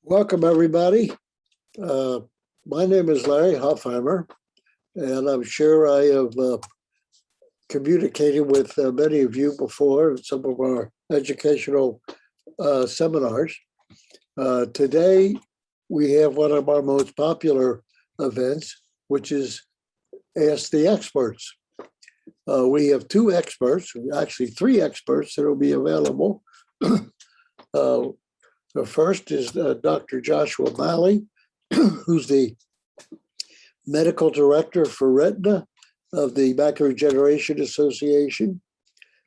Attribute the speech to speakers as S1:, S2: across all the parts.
S1: Welcome, everybody. My name is Larry Hoffheimer, and I'm sure I have communicated with many of you before in some of our educational seminars. Today, we have one of our most popular events, which is Ask the Experts. We have two experts, actually three experts that will be available. The first is Dr. Joshua Malley, who's the medical director for retina of the Macular Degeneration Association.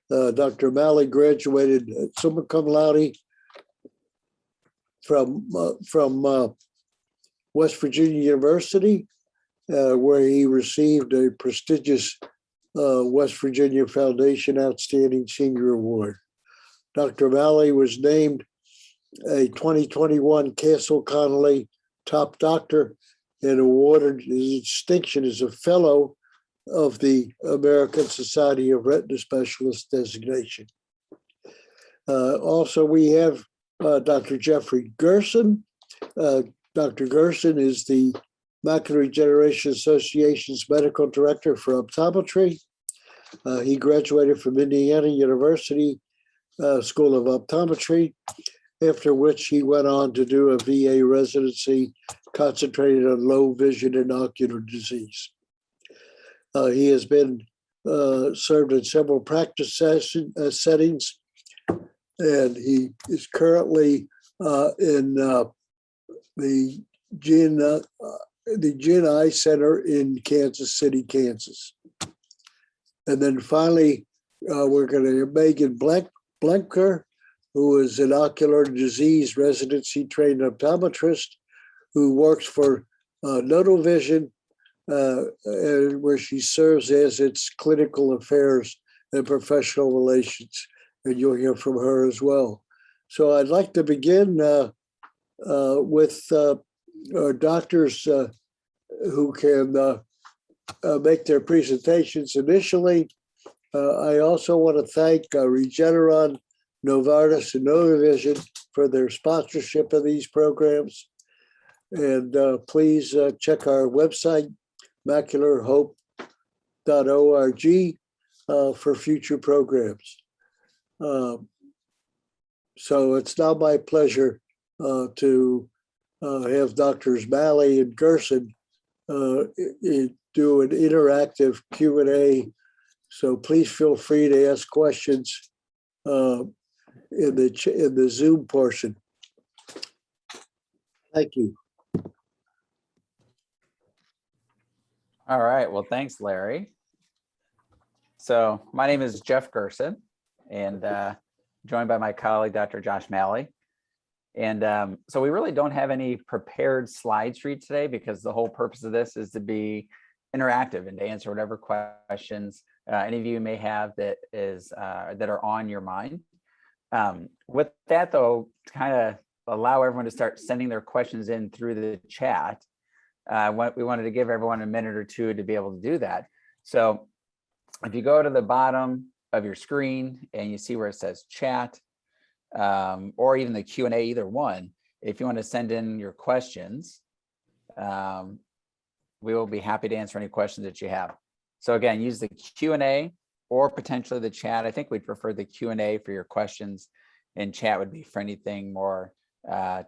S1: Dr. Malley graduated summa cum laude from West Virginia University, where he received a prestigious West Virginia Foundation Outstanding Senior Award. Dr. Malley was named a 2021 Castle Connolly Top Doctor and awarded his distinction as a fellow of the American Society of Retina Specialists designation. Also, we have Dr. Jeffrey Gerson. Dr. Gerson is the Macular Degeneration Association's medical director for optometry. He graduated from Indiana University School of Optometry, after which he went on to do a VA residency concentrated on low vision and ocular disease. He has been served in several practice settings, and he is currently in the Gin Eye Center in Kansas City, Kansas. And then finally, we're going to have Megan Blenker, who is an ocular disease residency trained optometrist who works for Nodal Vision, where she serves as its clinical affairs and professional relations. And you'll hear from her as well. So I'd like to begin with our doctors who can make their presentations initially. I also want to thank Regeneron, Novartis, and Novavision for their sponsorship of these programs. And please check our website, macularhope.org, for future programs. So it's now my pleasure to have Drs. Malley and Gerson do an interactive Q&A. So please feel free to ask questions in the Zoom portion. Thank you.
S2: All right. Well, thanks, Larry. So my name is Jeff Gerson, and joined by my colleague, Dr. Josh Malley. And so we really don't have any prepared slides for you today, because the whole purpose of this is to be interactive and to answer whatever questions any of you may have that are on your mind. With that, though, to kind of allow everyone to start sending their questions in through the chat, we wanted to give everyone a minute or two to be able to do that. So if you go to the bottom of your screen and you see where it says chat, or even the Q&A, either one, if you want to send in your questions, we will be happy to answer any questions that you have. So again, use the Q&A or potentially the chat. I think we'd prefer the Q&A for your questions, and chat would be for anything more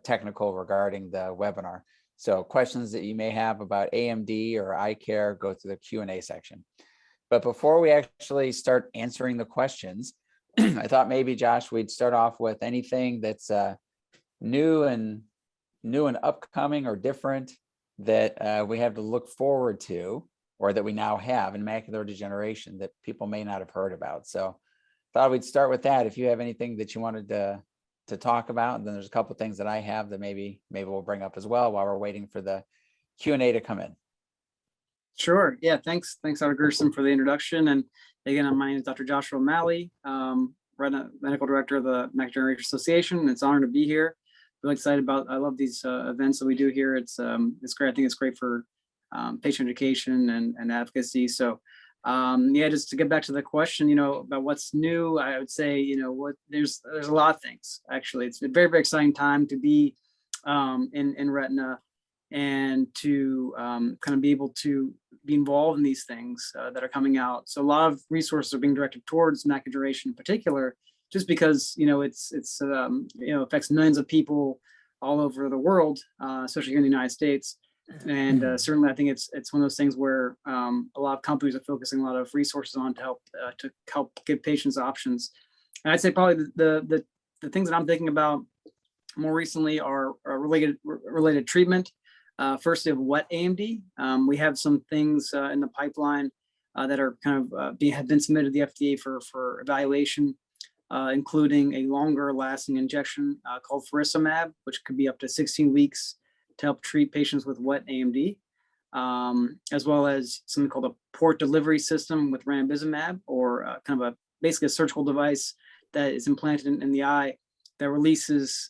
S2: technical regarding the webinar. So questions that you may have about AMD or eye care, go to the Q&A section. But before we actually start answering the questions, I thought maybe, Josh, we'd start off with anything that's new and upcoming or different that we have to look forward to, or that we now have in macular degeneration that people may not have heard about. So thought we'd start with that. If you have anything that you wanted to talk about, and then there's a couple of things that I have that maybe we'll bring up as well while we're waiting for the Q&A to come in.
S3: Sure. Yeah. Thanks, Dr. Gerson, for the introduction. And again, my name is Dr. Joshua Malley, medical director of the Macular Degeneration Association. It's an honor to be here. Really excited about. I love these events that we do here. It's great. I think it's great for patient education and advocacy. So yeah, just to get back to the question, about what's new, I would say, there's a lot of things. Actually, it's a very, very exciting time to be in retina, and to kind of be able to be involved in these things that are coming out. So a lot of resources are being directed towards macular degeneration in particular, just because it's affects millions of people all over the world, especially here in the United States. And certainly, I think it's one of those things where a lot of companies are focusing a lot of resources on to help give patients options. And I'd say probably the things that I'm thinking about more recently are related treatment. Firstly, of wet AMD, we have some things in the pipeline that are kind of have been submitted to the FDA for evaluation, including a longer lasting injection called faricimab, which could be up to 16 weeks to help treat patients with wet AMD, as well as something called a port delivery system with ranibizumab, or kind of basically a surgical device that is implanted in the eye that releases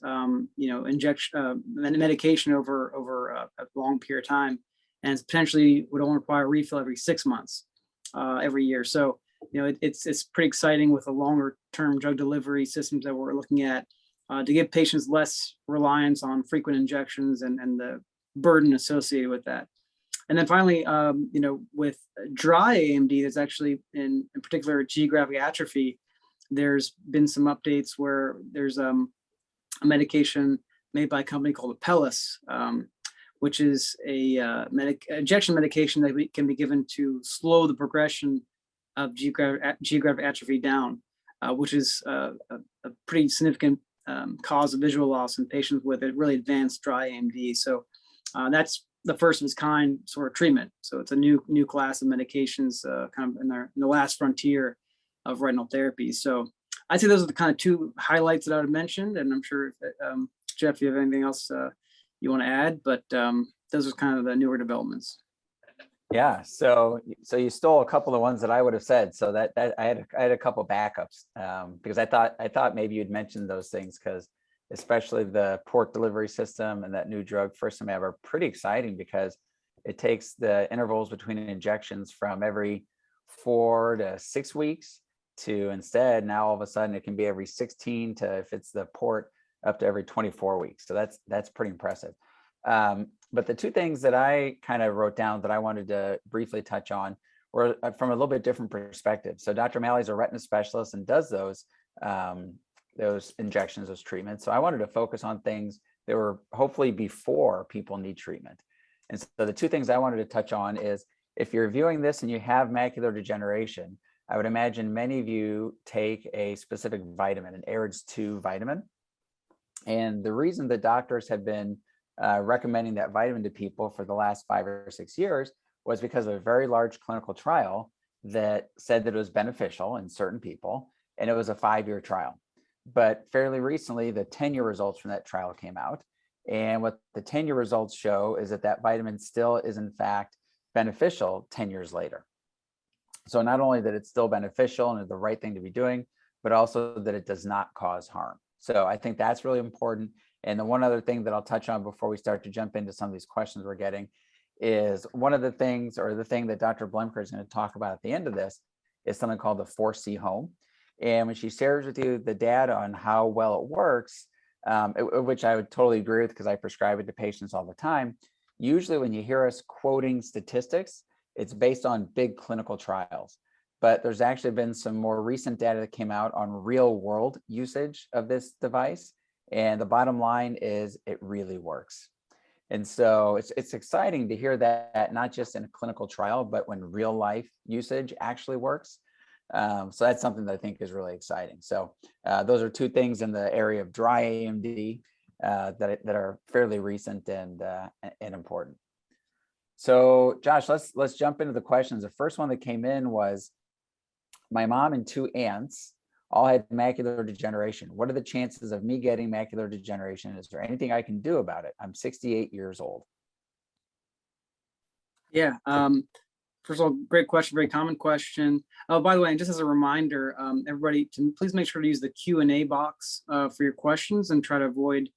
S3: injection medication over a long period of time, and potentially would only require a refill every 6 months, every year. So it's pretty exciting with the longer term drug delivery systems that we're looking at, to give patients less reliance on frequent injections and the burden associated with that. And then finally, with dry AMD, that's actually in particular geographic atrophy, there's been some updates where there's a medication made by a company called Apellis, which is a injection medication that can be given to slow the progression of geographic atrophy down, which is a pretty significant cause of visual loss in patients with a really advanced dry AMD. So that's the first of its kind sort of treatment. So it's a new class of medications, kind of in the last frontier of retinal therapy. So I'd say those are the kind of two highlights that I would mention, and I'm sure Jeff, you have anything else you want to add, but those are kind of the newer developments.
S2: Yeah, so you stole a couple of ones that I would have said. So that I had a couple backups, because I thought maybe you'd mentioned those things, because especially the port delivery system and that new drug faricimab are pretty exciting, because it takes the intervals between injections from every 4 to 6 weeks to instead now all of a sudden it can be every 16 to, if it's the port, up to every 24 weeks. So that's pretty impressive. But the two things that I kind of wrote down that I wanted to briefly touch on were from a little bit different perspective. So Dr. Malley's a retina specialist and does those injections, those treatments. So I wanted to focus on things that were hopefully before people need treatment. And so the two things I wanted to touch on is, if you're viewing this and you have macular degeneration, I would imagine many of you take a specific vitamin, an AREDS2 vitamin. And the reason that doctors have been recommending that vitamin to people for the last 5 or 6 years was because of a very large clinical trial that said that it was beneficial in certain people, and it was a 5-year trial. But fairly recently, the 10-year results from that trial came out. And what the 10-year results show is that vitamin still is in fact beneficial 10 years later. So not only that it's still beneficial and the right thing to be doing, but also that it does not cause harm. So I think that's really important. And the one other thing that I'll touch on before we start to jump into some of these questions we're getting is one of the things, or the thing that Dr. Blemker is going to talk about at the end of this, is something called the 4C home. And when she shares with you the data on how well it works, which I would totally agree with because I prescribe it to patients all the time, usually when you hear us quoting statistics, it's based on big clinical trials. But there's actually been some more recent data that came out on real world usage of this device. And the bottom line is it really works. And so it's exciting to hear that, not just in a clinical trial, but when real life usage actually works. So that's something that I think is really exciting. So those are two things in the area of dry AMD that are fairly recent and important. So Josh, let's jump into the questions. The first one that came in was, my mom and 2 aunts all had macular degeneration. What are the chances of me getting macular degeneration? Is there anything I can do about it? I'm 68 years old.
S3: Yeah. First of all, great question, very common question. Oh, by the way, and just as a reminder, everybody, please make sure to use the Q&A box for your questions, and try to avoid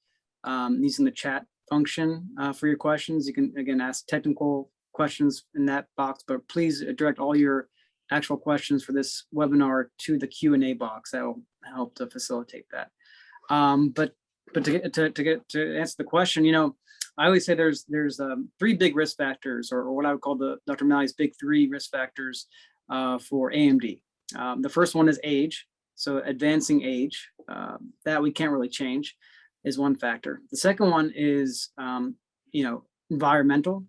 S3: using the chat function for your questions. You can, again, ask technical questions in that box, but please direct all your actual questions for this webinar to the Q&A box. That will help to facilitate that. But But to answer the question, I always say there's three big risk factors, or what I would call Dr. Malley's big three risk factors for AMD. The first one is age. So advancing age, that we can't really change, is one factor. The second one is, environmental,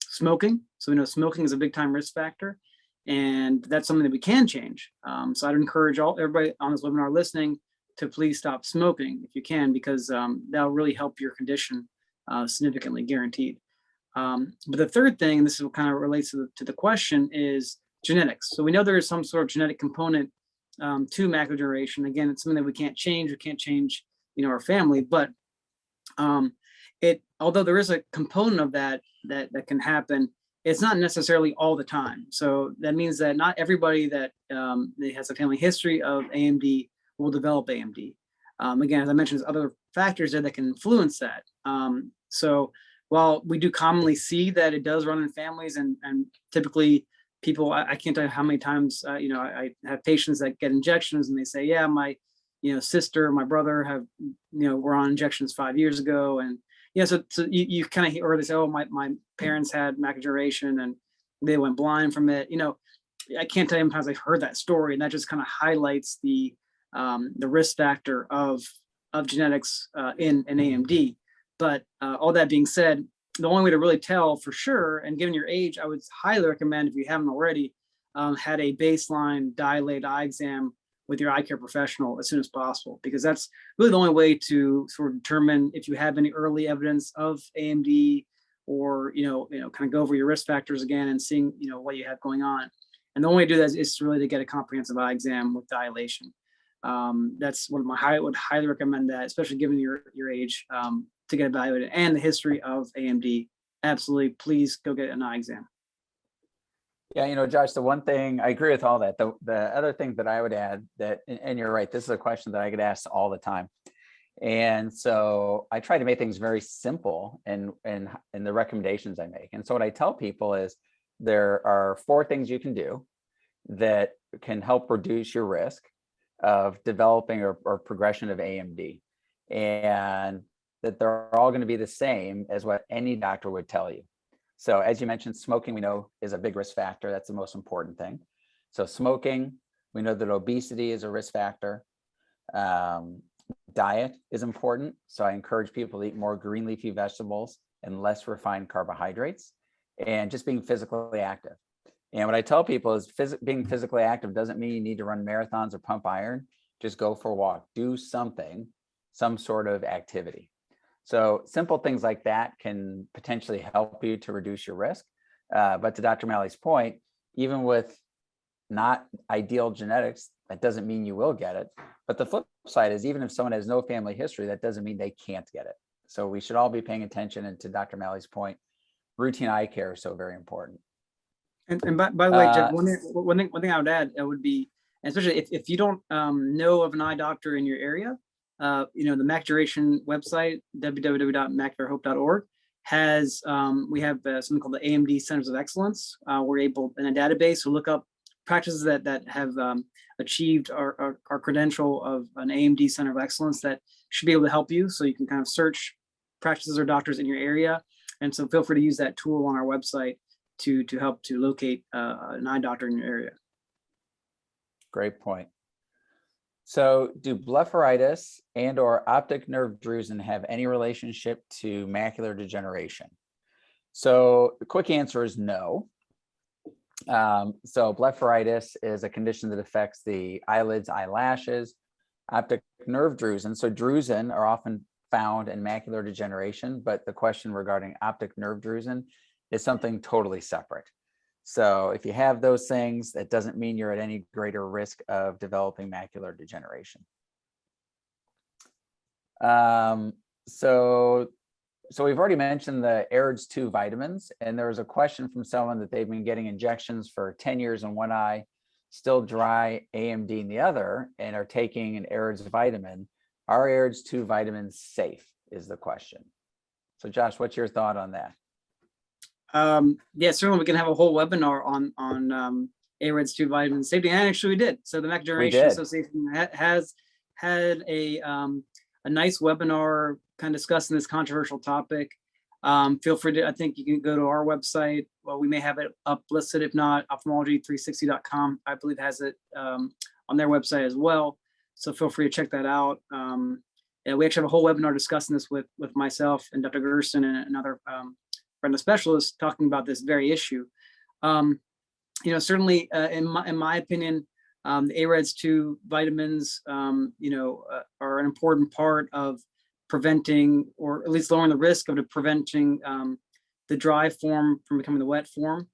S3: smoking. So we know smoking is a big time risk factor, and that's something that we can change. So I'd encourage everybody on this webinar listening to please stop smoking if you can, because that'll really help your condition significantly, guaranteed. But the third thing, and this is what kind of relates to the question, is genetics. So we know there is some sort of genetic component to macular degeneration. Again, it's something that we can't change. We can't change, our family, but although there is a component of that can happen, it's not necessarily all the time. So that means that not everybody that has a family history of AMD will develop AMD. Again, as I mentioned, there's other factors there that can influence that. So while we do commonly see that it does run in families, and typically people, I can't tell you how many times, I have patients that get injections and they say, yeah, my, sister, my brother have, were on injections 5 years ago. And so you kind of hear, or they say, oh, my parents had macular degeneration and they went blind from it. I can't tell you how many times I've heard that story, and that just kind of highlights the risk factor of genetics in AMD. But all that being said, the only way to really tell for sure, and given your age, I would highly recommend, if you haven't already, had a baseline dilated eye exam with your eye care professional as soon as possible, because that's really the only way to sort of determine if you have any early evidence of AMD, or kind of go over your risk factors again and seeing what you have going on. And the only way to do that is really to get a comprehensive eye exam with dilation. That's one of I would highly recommend that, especially given your age, to get evaluated, and the history of AMD. Absolutely, please go get an eye exam.
S2: Yeah, Josh, the one thing, I agree with all that. The other thing that I would add, and you're right, this is a question that I get asked all the time. And so I try to make things very simple in the recommendations I make. And so what I tell people is there are 4 things you can do that can help reduce your risk of developing or progression of AMD, and that they're all going to be the same as what any doctor would tell you. So as you mentioned, smoking, we know, is a big risk factor. That's the most important thing. So smoking, we know that obesity is a risk factor. Diet is important. So I encourage people to eat more green leafy vegetables and less refined carbohydrates, and just being physically active. And what I tell people is being physically active doesn't mean you need to run marathons or pump iron. Just go for a walk, do something, some sort of activity. So simple things like that can potentially help you to reduce your risk. But to Dr. Malley's point, even with not ideal genetics, that doesn't mean you will get it. But the flip side is, even if someone has no family history, that doesn't mean they can't get it. So we should all be paying attention. And to Dr. Malley's point, routine eye care is so very important.
S3: And by the way, Jeff, one thing I would add would be, especially if you don't know of an eye doctor in your area, the Macular Degeneration website, www.macularhope.org, has we have something called the AMD Centers of Excellence. We're able, in a database, to look up practices that have achieved our credential of an AMD Center of Excellence that should be able to help you. So you can kind of search practices or doctors in your area. And so feel free to use that tool on our website to help to locate an eye doctor in your area.
S2: Great point. So do blepharitis and or optic nerve drusen have any relationship to macular degeneration? So the quick answer is no. So blepharitis is a condition that affects the eyelids, eyelashes. Optic nerve drusen, so drusen are often found in macular degeneration, but the question regarding optic nerve drusen is something totally separate. So if you have those things, that doesn't mean you're at any greater risk of developing macular degeneration. So we've already mentioned the AREDS2 vitamins, and there was a question from someone that they've been getting injections for 10 years in one eye, still dry AMD in the other, and are taking an AREDS vitamin. Are AREDS2 vitamins safe, is the question. So Josh, what's your thought on that?
S3: Yeah, certainly we can have a whole webinar on AREDS2 vitamin safety, and actually we did. So the Macular Degeneration Association has had a a nice webinar kind of discussing this controversial topic. Feel free to, I think you can go to our website. Well, we may have it up listed. If not, ophthalmology360.com, I believe has it on their website as well. So feel free to check that out. Yeah, we actually have a whole webinar discussing this with myself and Dr. Gerson and another retina specialist talking about this very issue. Certainly in my opinion, the AREDS2 vitamins, are an important part of preventing, or at least lowering the risk of preventing the dry form from becoming the wet form.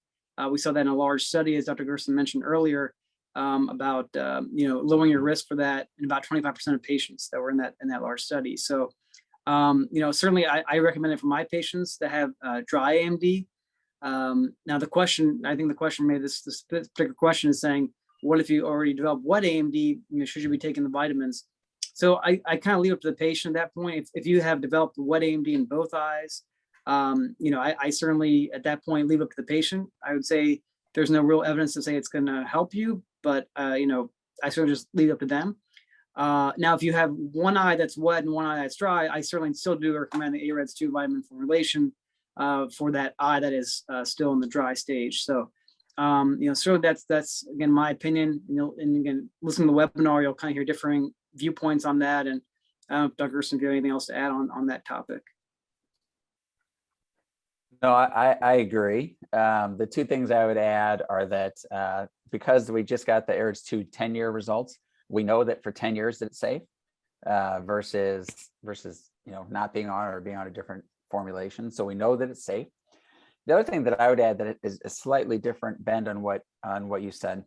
S3: We saw that in a large study, as Dr. Gerson mentioned earlier, about lowering your risk for that in about 25% of patients that were in that large study. So, certainly I recommend it for my patients that have dry AMD. Now the question, I think the question made this particular question is saying, what if you already developed wet AMD? Should you be taking the vitamins? So I kind of leave it to the patient at that point. If you have developed wet AMD in both eyes, I certainly at that point leave it to the patient. I would say there's no real evidence to say it's going to help you, but I certainly just leave it up to them. Now, if you have one eye that's wet and one eye that's dry, I certainly still do recommend the AREDS2 vitamin formulation for that eye that is still in the dry stage. So, so that's again my opinion. And again, listening to the webinar, you'll kind of hear differing viewpoints on that. And Dr. Gerson, if you have anything else to add on that topic.
S2: No, I agree. The two things I would add are that because we just got the AREDS2 10-year results, we know that for 10 years that it's safe versus not being on or being on a different formulation. So we know that it's safe. The other thing that I would add that it is a slightly different bend on what you said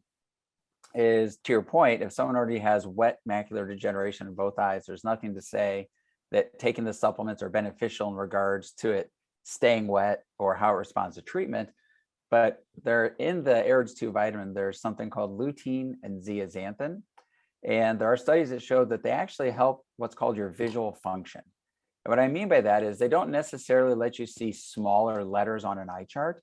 S2: is, to your point, if someone already has wet macular degeneration in both eyes, there's nothing to say that taking the supplements are beneficial in regards to it staying wet or how it responds to treatment. But there in the AREDS2 vitamin, there's something called lutein and zeaxanthin. And there are studies that show that they actually help what's called your visual function. And what I mean by that is they don't necessarily let you see smaller letters on an eye chart,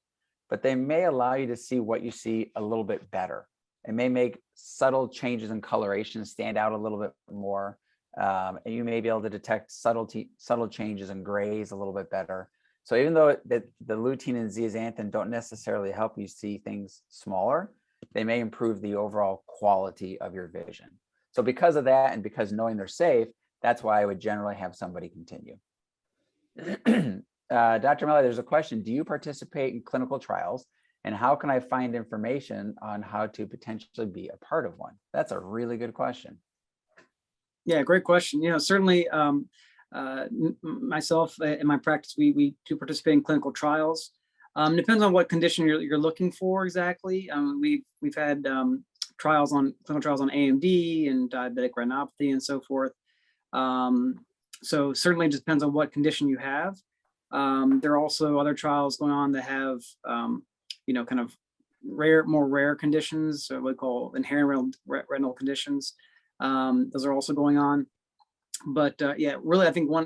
S2: but they may allow you to see what you see a little bit better. It may make subtle changes in coloration stand out a little bit more. And you may be able to detect subtle changes in grays a little bit better. So even though the lutein and zeaxanthin don't necessarily help you see things smaller, they may improve the overall quality of your vision. So because of that, and because knowing they're safe, that's why I would generally have somebody continue. Dr. Melly, there's a question. Do you participate in clinical trials? And how can I find information on how to potentially be a part of one? That's a really good question.
S3: Yeah, great question. Certainly myself in my practice, we do participate in clinical trials. Depends on what condition you're looking for exactly. We've had clinical trials on AMD and diabetic retinopathy and so forth. So certainly just depends on what condition you have. There are also other trials going on that have, kind of more rare conditions, what we call inherent retinal conditions. Those are also going on. But yeah, really, I think I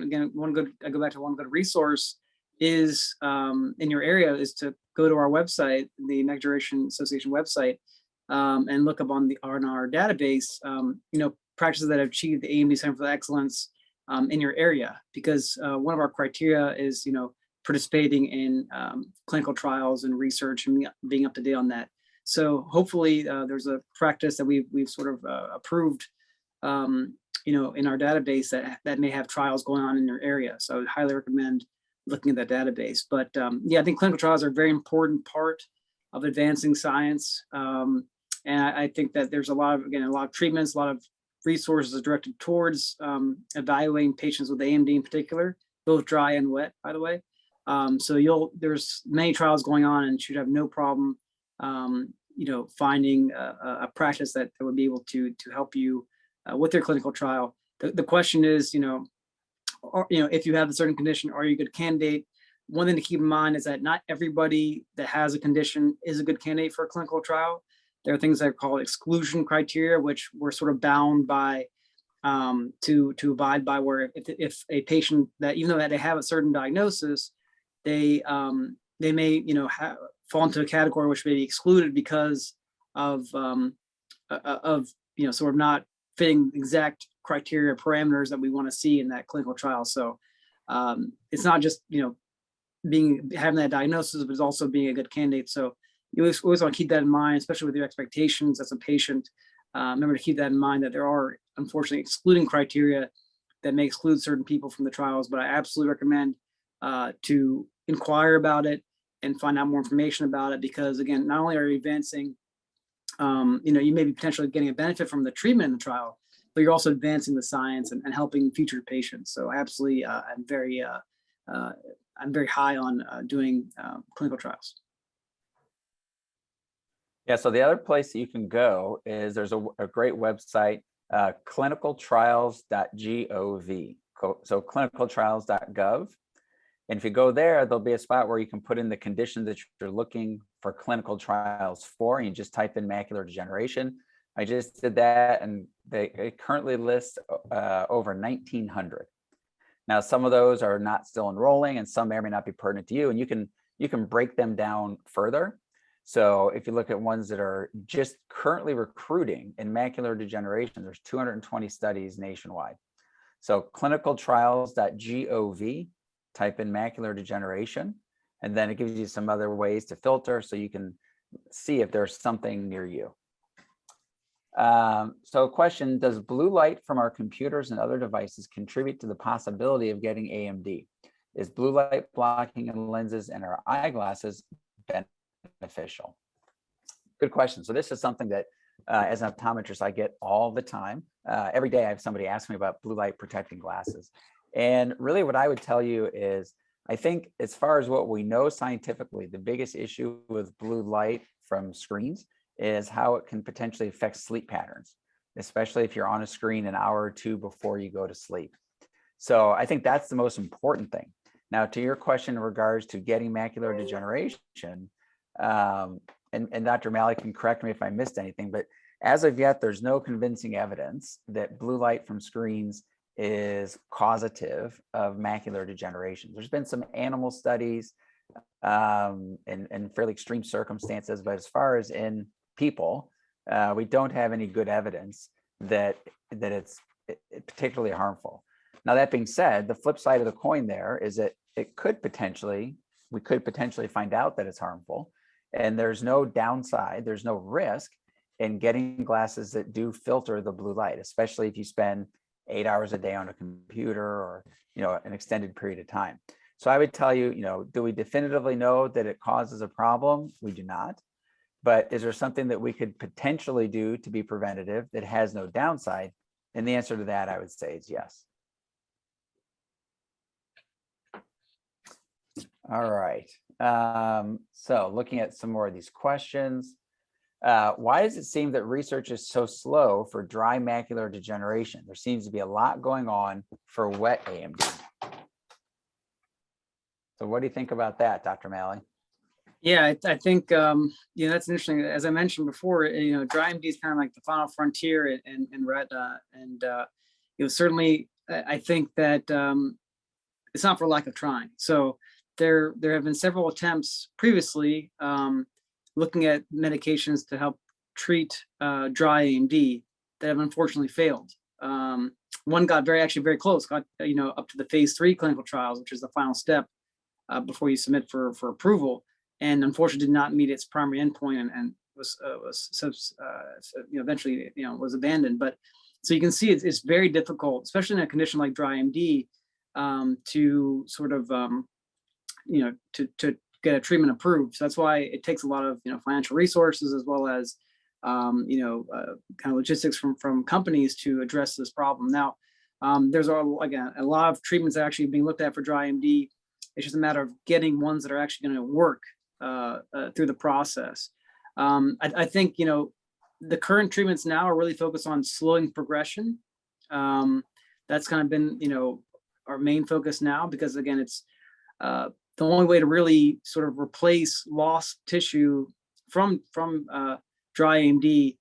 S3: go back to one good resource is in your area is to go to our website, the Macular Degeneration Association website, and look up on our database, practices that have achieved the AMD Center for Excellence in your area, because one of our criteria is, participating in clinical trials and research and being up to date on that. So hopefully there's a practice that we've sort of approved, in our database that may have trials going on in your area. So I would highly recommend looking at that database. But yeah, I think clinical trials are a very important part of advancing science. And I think that there's a lot of treatments, a lot of resources directed towards evaluating patients with AMD in particular, both dry and wet, by the way. So there's many trials going on, and should have no problem, finding a practice that would be able to help you with their clinical trial. The question is, if you have a certain condition, are you a good candidate? One thing to keep in mind is that not everybody that has a condition is a good candidate for a clinical trial. There are things that are called exclusion criteria, which we're sort of bound by to abide by, where if a patient that, even though they have a certain diagnosis, they may fall into a category which may be excluded because of sort of not fitting exact criteria parameters that we want to see in that clinical trial. So it's not just, having that diagnosis, but it's also being a good candidate. So you always want to keep that in mind, especially with your expectations as a patient. Remember to keep that in mind, that there are unfortunately excluding criteria that may exclude certain people from the trials, but I absolutely recommend to inquire about it and find out more information about it, because again, not only are you advancing, you may be potentially getting a benefit from the treatment in the trial, but you're also advancing the science and helping future patients. So absolutely, I'm very high on doing clinical trials.
S2: Yeah, so the other place that you can go is there's a great website, clinicaltrials.gov. So clinicaltrials.gov. And if you go there, there'll be a spot where you can put in the condition that you're looking for clinical trials for, and you just type in macular degeneration. I just did that, and they currently list over 1,900. Now, some of those are not still enrolling, and some may or may not be pertinent to you, and you can break them down further. So if you look at ones that are just currently recruiting in macular degeneration, there's 220 studies nationwide. So clinicaltrials.gov, type in macular degeneration, and then it gives you some other ways to filter so you can see if there's something near you. So question, does blue light from our computers and other devices contribute to the possibility of getting AMD? Is blue light blocking in lenses and our eyeglasses beneficial? Good question. So this is something that as an optometrist, I get all the time. Every day I have somebody ask me about blue light protecting glasses. And really what I would tell you is, I think as far as what we know scientifically, the biggest issue with blue light from screens is how it can potentially affect sleep patterns, especially if you're on a screen an hour or two before you go to sleep. So I think that's the most important thing. Now, to your question in regards to getting macular degeneration, and Dr. Malley can correct me if I missed anything, but as of yet, there's no convincing evidence that blue light from screens is causative of macular degeneration. There's been some animal studies in fairly extreme circumstances, but as far as in people, we don't have any good evidence that it's particularly harmful. Now, that being said, the flip side of the coin there is that we could potentially find out that it's harmful, and there's no downside, there's no risk in getting glasses that do filter the blue light, especially if you spend 8 hours a day on a computer or an extended period of time. So I would tell you, do we definitively know that it causes a problem? We do not. But is there something that we could potentially do to be preventative that has no downside? And the answer to that, I would say, is yes. All right. So looking at some more of these questions. Why does it seem that research is so slow for dry macular degeneration? There seems to be a lot going on for wet AMD. So what do you think about that, Dr. Malley?
S3: Yeah, I think that's interesting. As I mentioned before, dry AMD is kind of like the final frontier in retina, and certainly I think that it's not for lack of trying. So there have been several attempts previously looking at medications to help treat dry AMD that have unfortunately failed. One got actually very close, got up to the phase 3 clinical trials, which is the final step before you submit for approval, and unfortunately did not meet its primary endpoint and was eventually was abandoned. But so you can see it's very difficult, especially in a condition like dry AMD, to sort of to get a treatment approved. So that's why it takes a lot of financial resources, as well as kind of logistics from companies to address this problem. Now, there's a lot of treatments that are actually being looked at for dry AMD. It's just a matter of getting ones that are actually going to work through the process. I think the current treatments now are really focused on slowing progression. That's kind of been our main focus now, because again, it's the only way to really sort of replace lost tissue from dry AMD,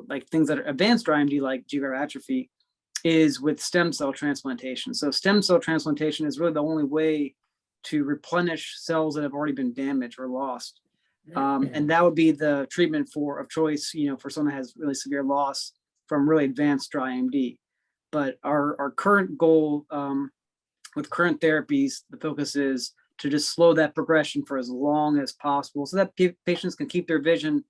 S3: like things that are advanced dry AMD, like geographic atrophy, is with stem cell transplantation. So stem cell transplantation is really the only way to replenish cells that have already been damaged or lost. And that would be the treatment of choice, for someone that has really severe loss from really advanced dry AMD. But our current goal with current therapies, the focus is to just slow that progression for as long as possible so that patients can keep their vision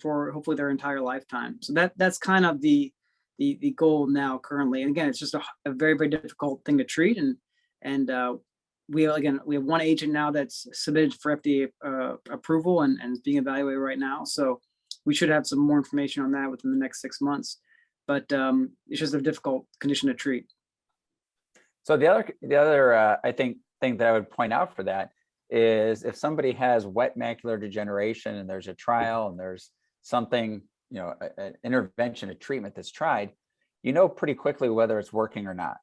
S3: for hopefully their entire lifetime. So that's kind of the goal now currently. And again, it's just a very, very difficult thing to treat. And we have one agent now that's submitted for FDA approval and is being evaluated right now. So we should have some more information on that within the next 6 months. But it's just a difficult condition to treat.
S2: So the other I think thing that I would point out for that is if somebody has wet macular degeneration and there's a trial and there's something, an intervention, a treatment that's tried, pretty quickly whether it's working or not,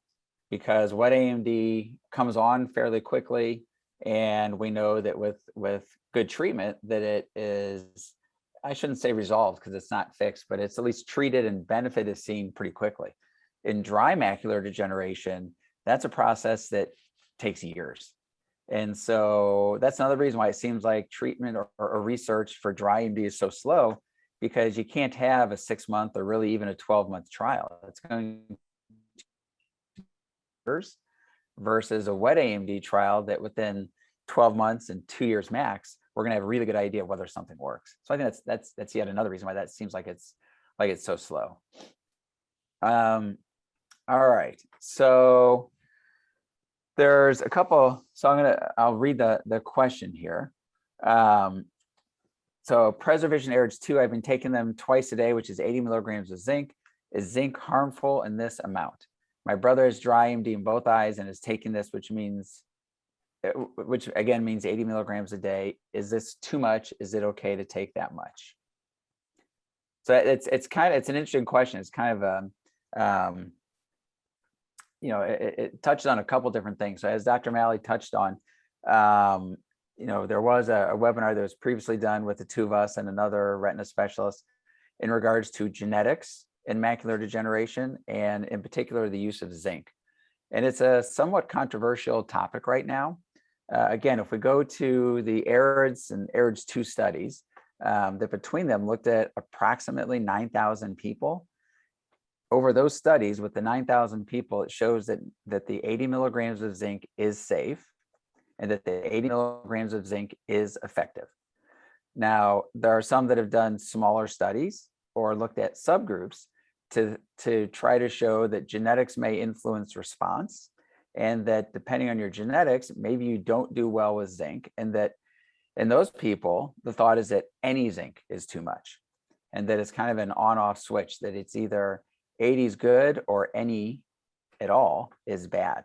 S2: because wet AMD comes on fairly quickly, and we know that with good treatment that it is, I shouldn't say resolved because it's not fixed, but it's at least treated and benefit is seen pretty quickly. In dry macular degeneration, that's a process that takes years. And so that's another reason why it seems like treatment or research for dry AMD is so slow, because you can't have a 6-month or really even a 12-month trial. It's going years versus a wet AMD trial that within 12 months and 2 years max, we're going to have a really good idea of whether something works. So I think that's yet another reason why that seems like it's so slow. All right, so there's a couple. So I'll read the question here. So Preservision Airage 2, I've been taking them twice a day, which is 80 milligrams of zinc. Is zinc harmful in this amount? My brother has dry AMD in both eyes and is taking this, which again means 80 milligrams a day. Is this too much? Is it okay to take that much? So it's an interesting question. It's kind of it touches on a couple different things. So as Dr. Malley touched on, there was a webinar that was previously done with the two of us and another retina specialist in regards to genetics in macular degeneration, and in particular, the use of zinc. And it's a somewhat controversial topic right now. Again, if we go to the ARIDS and ARIDS 2 studies, that between them looked at approximately 9,000 people. Over those studies with the 9,000 people, it shows that the 80 milligrams of zinc is safe and that the 80 milligrams of zinc is effective. Now, there are some that have done smaller studies or looked at subgroups to try to show that genetics may influence response, and that depending on your genetics, maybe you don't do well with zinc, and that in those people, the thought is that any zinc is too much, and that it's kind of an on-off switch, that it's either 80 is good or any at all is bad.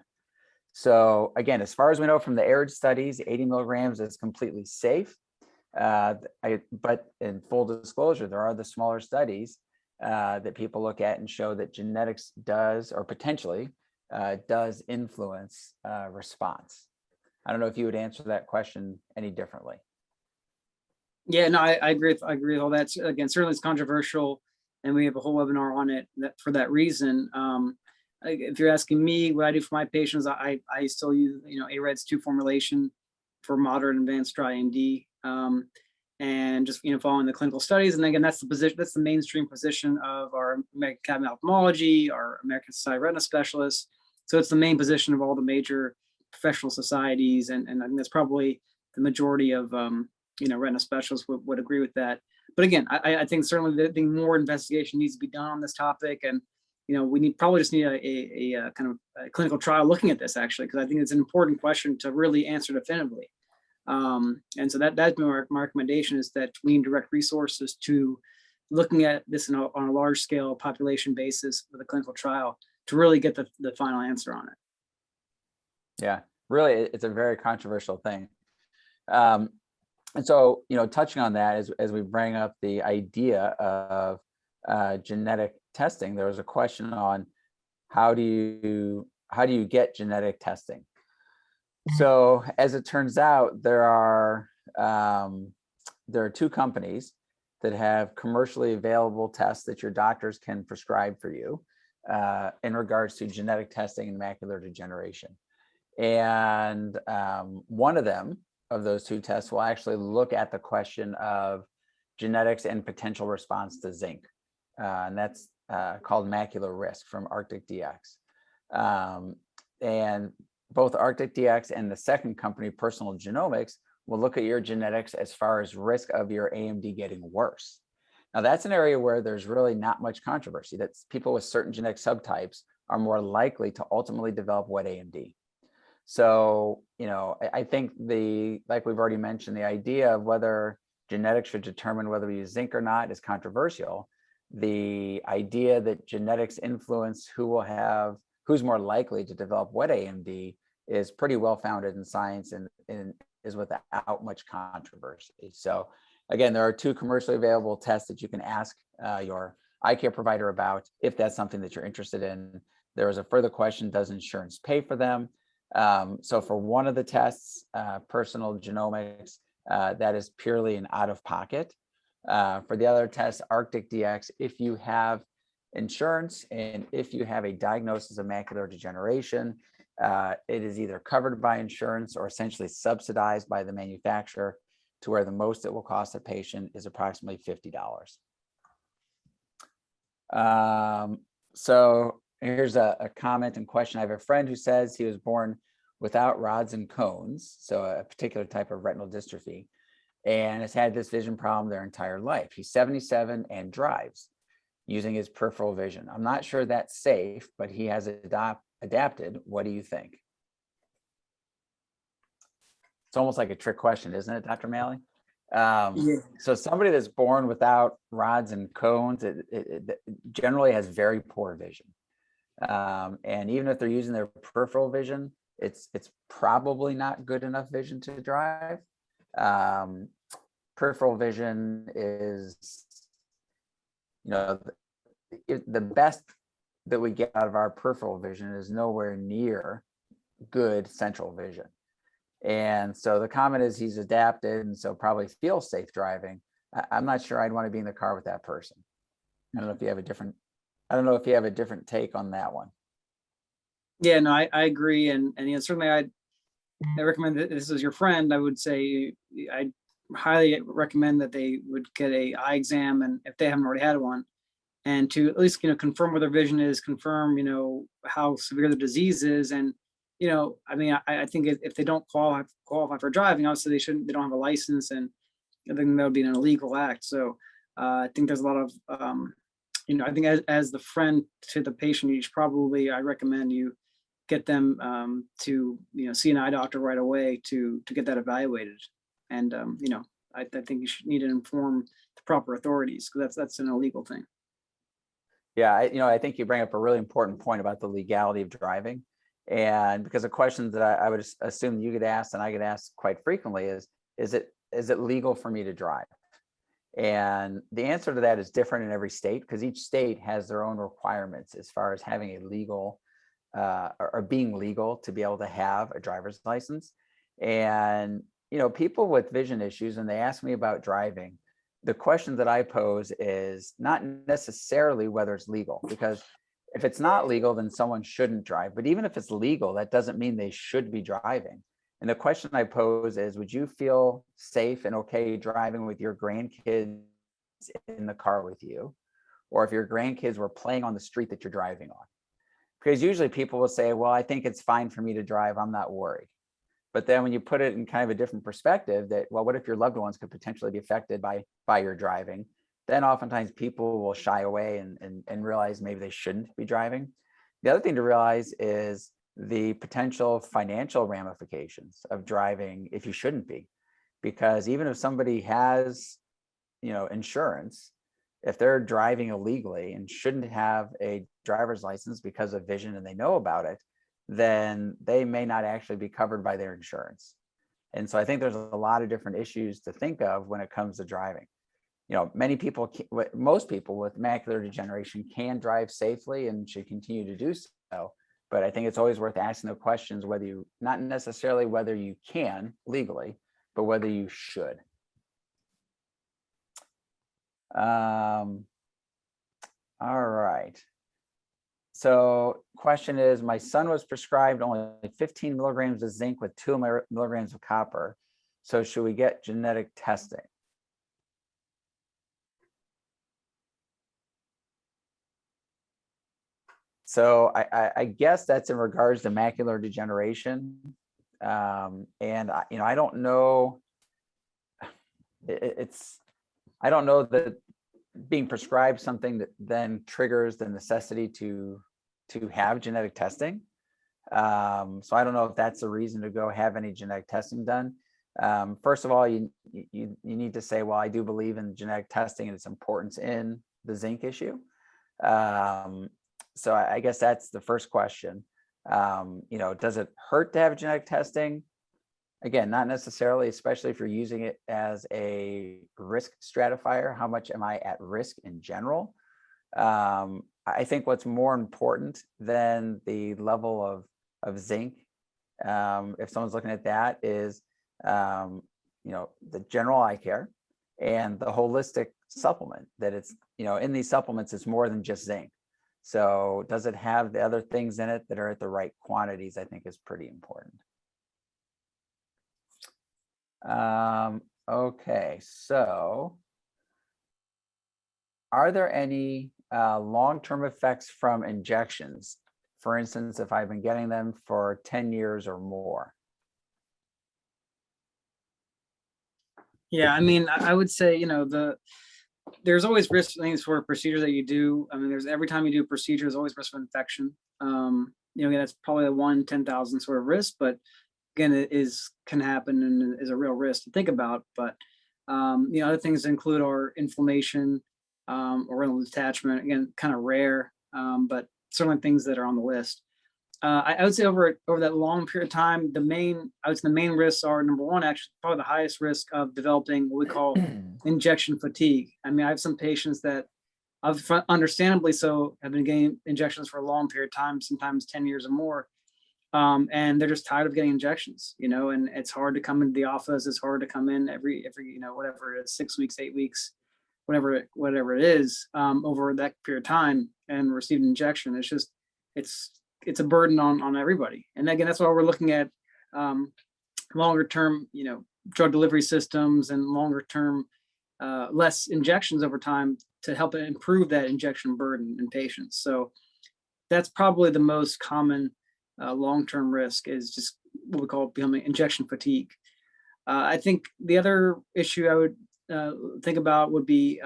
S2: So again, as far as we know from the ARID studies, 80 milligrams is completely safe. But in full disclosure, there are the smaller studies that people look at and show that genetics does, or potentially does, influence response. I don't know if you would answer that question any differently.
S3: Yeah, no, I agree. I agree with all that. Again, certainly it's controversial, and we have a whole webinar on it for that reason. If you're asking me what I do for my patients, I still use AREDS 2 formulation for moderate and advanced dry AMD, and just following the clinical studies. And again, that's the mainstream position of our American Academy of Ophthalmology, our American Society of Retina Specialists. So it's the main position of all the major professional societies, and I think that's probably the majority of retina specialists would agree with that. But again, I think certainly the more investigation needs to be done on this topic, and we probably just need a kind of a clinical trial looking at this, actually, because I think it's an important question to really answer definitively. And so that's been my recommendation, is that we need direct resources to looking at this on a large scale population basis with a clinical trial to really get the final answer on it.
S2: Yeah, really, it's a very controversial thing. And so, touching on that, as we bring up the idea of genetic testing, there was a question on how do you get genetic testing? So as it turns out, there are 2 companies that have commercially available tests that your doctors can prescribe for you in regards to genetic testing and macular degeneration. And one of those 2 tests will actually look at the question of genetics and potential response to zinc. And that's called Macular Risk from Arctic DX. And both Arctic DX and the second company, Personal Genomics, will look at your genetics as far as risk of your AMD getting worse. Now, that's an area where there's really not much controversy. That's people with certain genetic subtypes are more likely to ultimately develop wet AMD. So, I think like we've already mentioned, the idea of whether genetics should determine whether we use zinc or not is controversial. The idea that genetics influence who's more likely to develop wet AMD is pretty well founded in science and is without much controversy. So again, there are 2 commercially available tests that you can ask your eye care provider about if that's something that you're interested in. There was a further question, does insurance pay for them? So for one of the tests, Personal Genomics, that is purely an out-of-pocket. For the other test, Arctic DX, if you have insurance and if you have a diagnosis of macular degeneration, it is either covered by insurance or essentially subsidized by the manufacturer to where the most it will cost a patient is approximately $50. So here's a comment and question. I have a friend who says he was born without rods and cones, so a particular type of retinal dystrophy, and has had this vision problem their entire life. He's 77 and drives using his peripheral vision. I'm not sure that's safe, but he has adapted. What do you think? It's almost like a trick question, isn't it, Dr. Malley?
S3: Yeah.
S2: So somebody that's born without rods and cones, it generally has very poor vision. And even if they're using their peripheral vision, it's probably not good enough vision to drive. Peripheral vision is, the best that we get out of our peripheral vision is nowhere near good central vision. And so the comment is he's adapted and so probably feels safe driving. I'm not sure I'd want to be in the car with that person. I don't know if you have a different take on that one.
S3: Yeah, no, I agree. And certainly I recommend that this is your friend. I would say I highly recommend that they would get a eye exam, and if they haven't already had one, and to at least, confirm where their vision is, confirm, how severe the disease is. And, I think if they don't qualify for driving, obviously they don't have a license, and I think that would be an illegal act. So I think there's a lot of, I think as the friend to the patient, I recommend you get them to, see an eye doctor right away to get that evaluated. And, I think you should need to inform the proper authorities, because that's an illegal thing.
S2: Yeah, I think you bring up a really important point about the legality of driving. And because a question that I would assume you get asked and I get asked quite frequently is it legal for me to drive? And the answer to that is different in every state, because each state has their own requirements as far as having a legal or being legal to be able to have a driver's license. And, people with vision issues, and they ask me about driving, the question that I pose is not necessarily whether it's legal, because if it's not legal, then someone shouldn't drive. But even if it's legal, that doesn't mean they should be driving. And the question I pose is, would you feel safe and okay driving with your grandkids in the car with you? Or if your grandkids were playing on the street that you're driving on? Because usually people will say, well, I think it's fine for me to drive, I'm not worried. But then when you put it in kind of a different perspective that, well, what if your loved ones could potentially be affected by your driving? Then oftentimes people will shy away and realize maybe they shouldn't be driving. The other thing to realize is the potential financial ramifications of driving if you shouldn't be. Because even if somebody has, insurance, if they're driving illegally and shouldn't have a driver's license because of vision and they know about it, then they may not actually be covered by their insurance. And so I think there's a lot of different issues to think of when it comes to driving. Most people with macular degeneration can drive safely and should continue to do so. But I think it's always worth asking the questions not necessarily whether you can legally, but whether you should. All right. So question is, my son was prescribed only 15 milligrams of zinc with 2 milligrams of copper. So should we get genetic testing? So I guess that's in regards to macular degeneration. And I don't know. I don't know that being prescribed something that then triggers the necessity to have genetic testing. So I don't know if that's a reason to go have any genetic testing done. First of all, you need to say, well, I do believe in genetic testing and its importance in the zinc issue. So I guess that's the first question. Does it hurt to have genetic testing? Again, not necessarily, especially if you're using it as a risk stratifier. How much am I at risk in general? I think what's more important than the level of zinc, if someone's looking at that, is the general eye care and the holistic supplement that it's, in these supplements, it's more than just zinc. So does it have the other things in it that are at the right quantities, I think is pretty important. Okay, so are there any long-term effects from injections? For instance, if I've been getting them for 10 years or more?
S3: Yeah, I mean, I would say, there's always risk things for a procedure that you do. I mean, every time you do a procedure, there's always risk of infection. Again, that's probably a 1 in 10,000 sort of risk, but again, can happen and is a real risk to think about. But other things include our inflammation or retinal detachment. Again, kind of rare, but certainly things that are on the list. I would say over that long period of time, the main risks are, number one, actually probably the highest risk of developing what we call injection fatigue. I mean, I have some patients that understandably so have been getting injections for a long period of time, sometimes 10 years or more. And they're just tired of getting injections, and it's hard to come into the office. It's hard to come in every whatever it is, 6 weeks, 8 weeks, whatever it is, over that period of time and receive an injection. It's just, it's a burden on everybody. And again, that's why we're looking at longer term, drug delivery systems and longer term, less injections over time to help improve that injection burden in patients. So that's probably the most common long-term risk, is just what we call becoming injection fatigue. I think the other issue I would think about would be,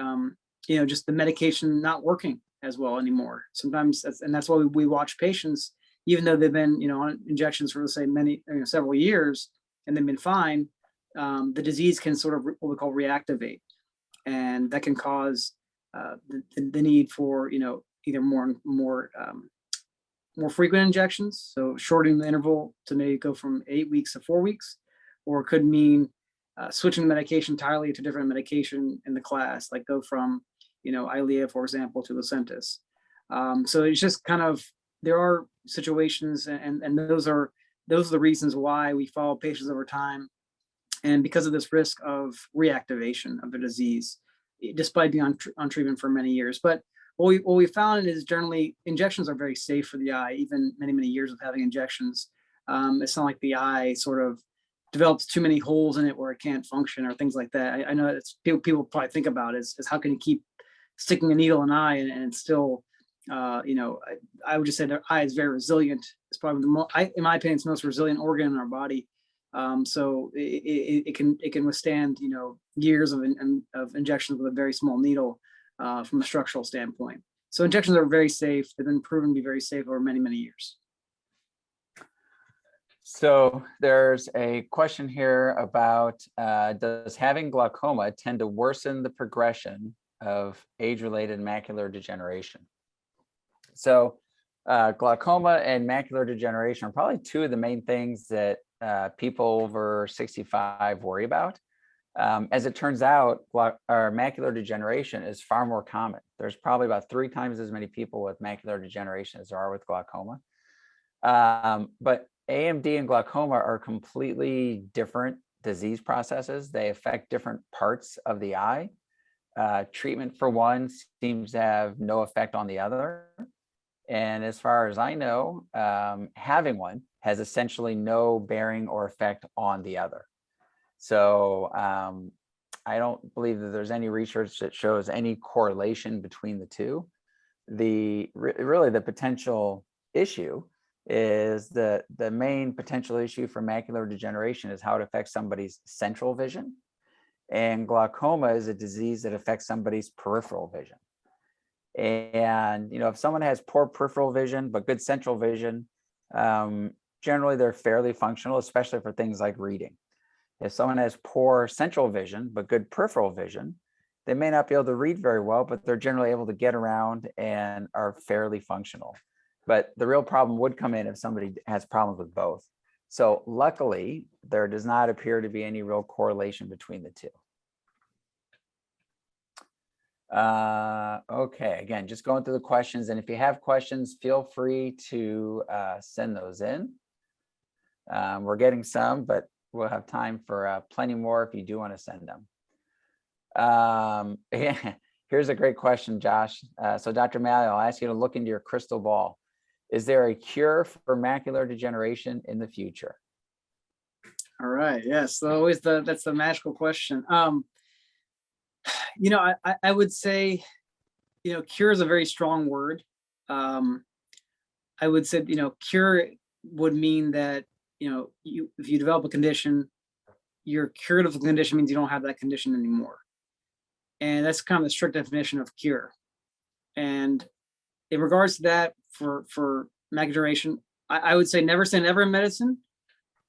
S3: just the medication not working as well anymore. Sometimes that's why we watch patients, even though they've been, on injections for, let's say, several years, and they've been fine. The disease can sort of what we call reactivate, and that can cause the need for, either more frequent injections, so shortening the interval to maybe go from 8 weeks to 4 weeks, or it could mean switching medication entirely to different medication in the class, like go from, Eylea, for example, to Lucentis. So it's just kind of, there are situations, and those are the reasons why we follow patients over time, and because of this risk of reactivation of the disease, despite being on treatment for many years. But what we found is generally injections are very safe for the eye, even many years of having injections. It's not like the eye sort of develops too many holes in it where it can't function or things like that. I know it's people probably think about is how can you keep sticking a needle in an eye and it's still, I would just say their eye is very resilient. It's probably in my opinion, it's the most resilient organ in our body. So it can withstand, years of injections with a very small needle. From a structural standpoint. So injections are very safe. They've been proven to be very safe over many years.
S2: So there's a question here about, does having glaucoma tend to worsen the progression of age-related macular degeneration? So glaucoma and macular degeneration are probably two of the main things that people over 65 worry about. As it turns out, macular degeneration is far more common. There's probably about 3 times as many people with macular degeneration as there are with glaucoma. But AMD and glaucoma are completely different disease processes. They affect different parts of the eye. Treatment for one seems to have no effect on the other. And as far as I know, having one has essentially no bearing or effect on the other. So I don't believe that there's any research that shows any correlation between the two. really the potential issue is the main potential issue for macular degeneration is how it affects somebody's central vision. And glaucoma is a disease that affects somebody's peripheral vision. And, if someone has poor peripheral vision, but good central vision, generally they're fairly functional, especially for things like reading. If someone has poor central vision, but good peripheral vision, they may not be able to read very well, but they're generally able to get around and are fairly functional. But the real problem would come in if somebody has problems with both. So luckily, there does not appear to be any real correlation between the two. Okay, again, just going through the questions. And if you have questions, feel free to send those in. We're getting some, but we'll have time for plenty more if you do want to send them. Yeah, here's a great question, Josh. So Dr. Malley, I'll ask you to look into your crystal ball. Is there a cure for macular degeneration in the future?
S3: All right. Yes. So that's the magical question. I would say, cure is a very strong word. I would say, cure would mean that, if you develop a condition, you're cured of the condition means you don't have that condition anymore. And that's kind of the strict definition of cure. And in regards to that, for macular degeneration, I would say never say never in medicine.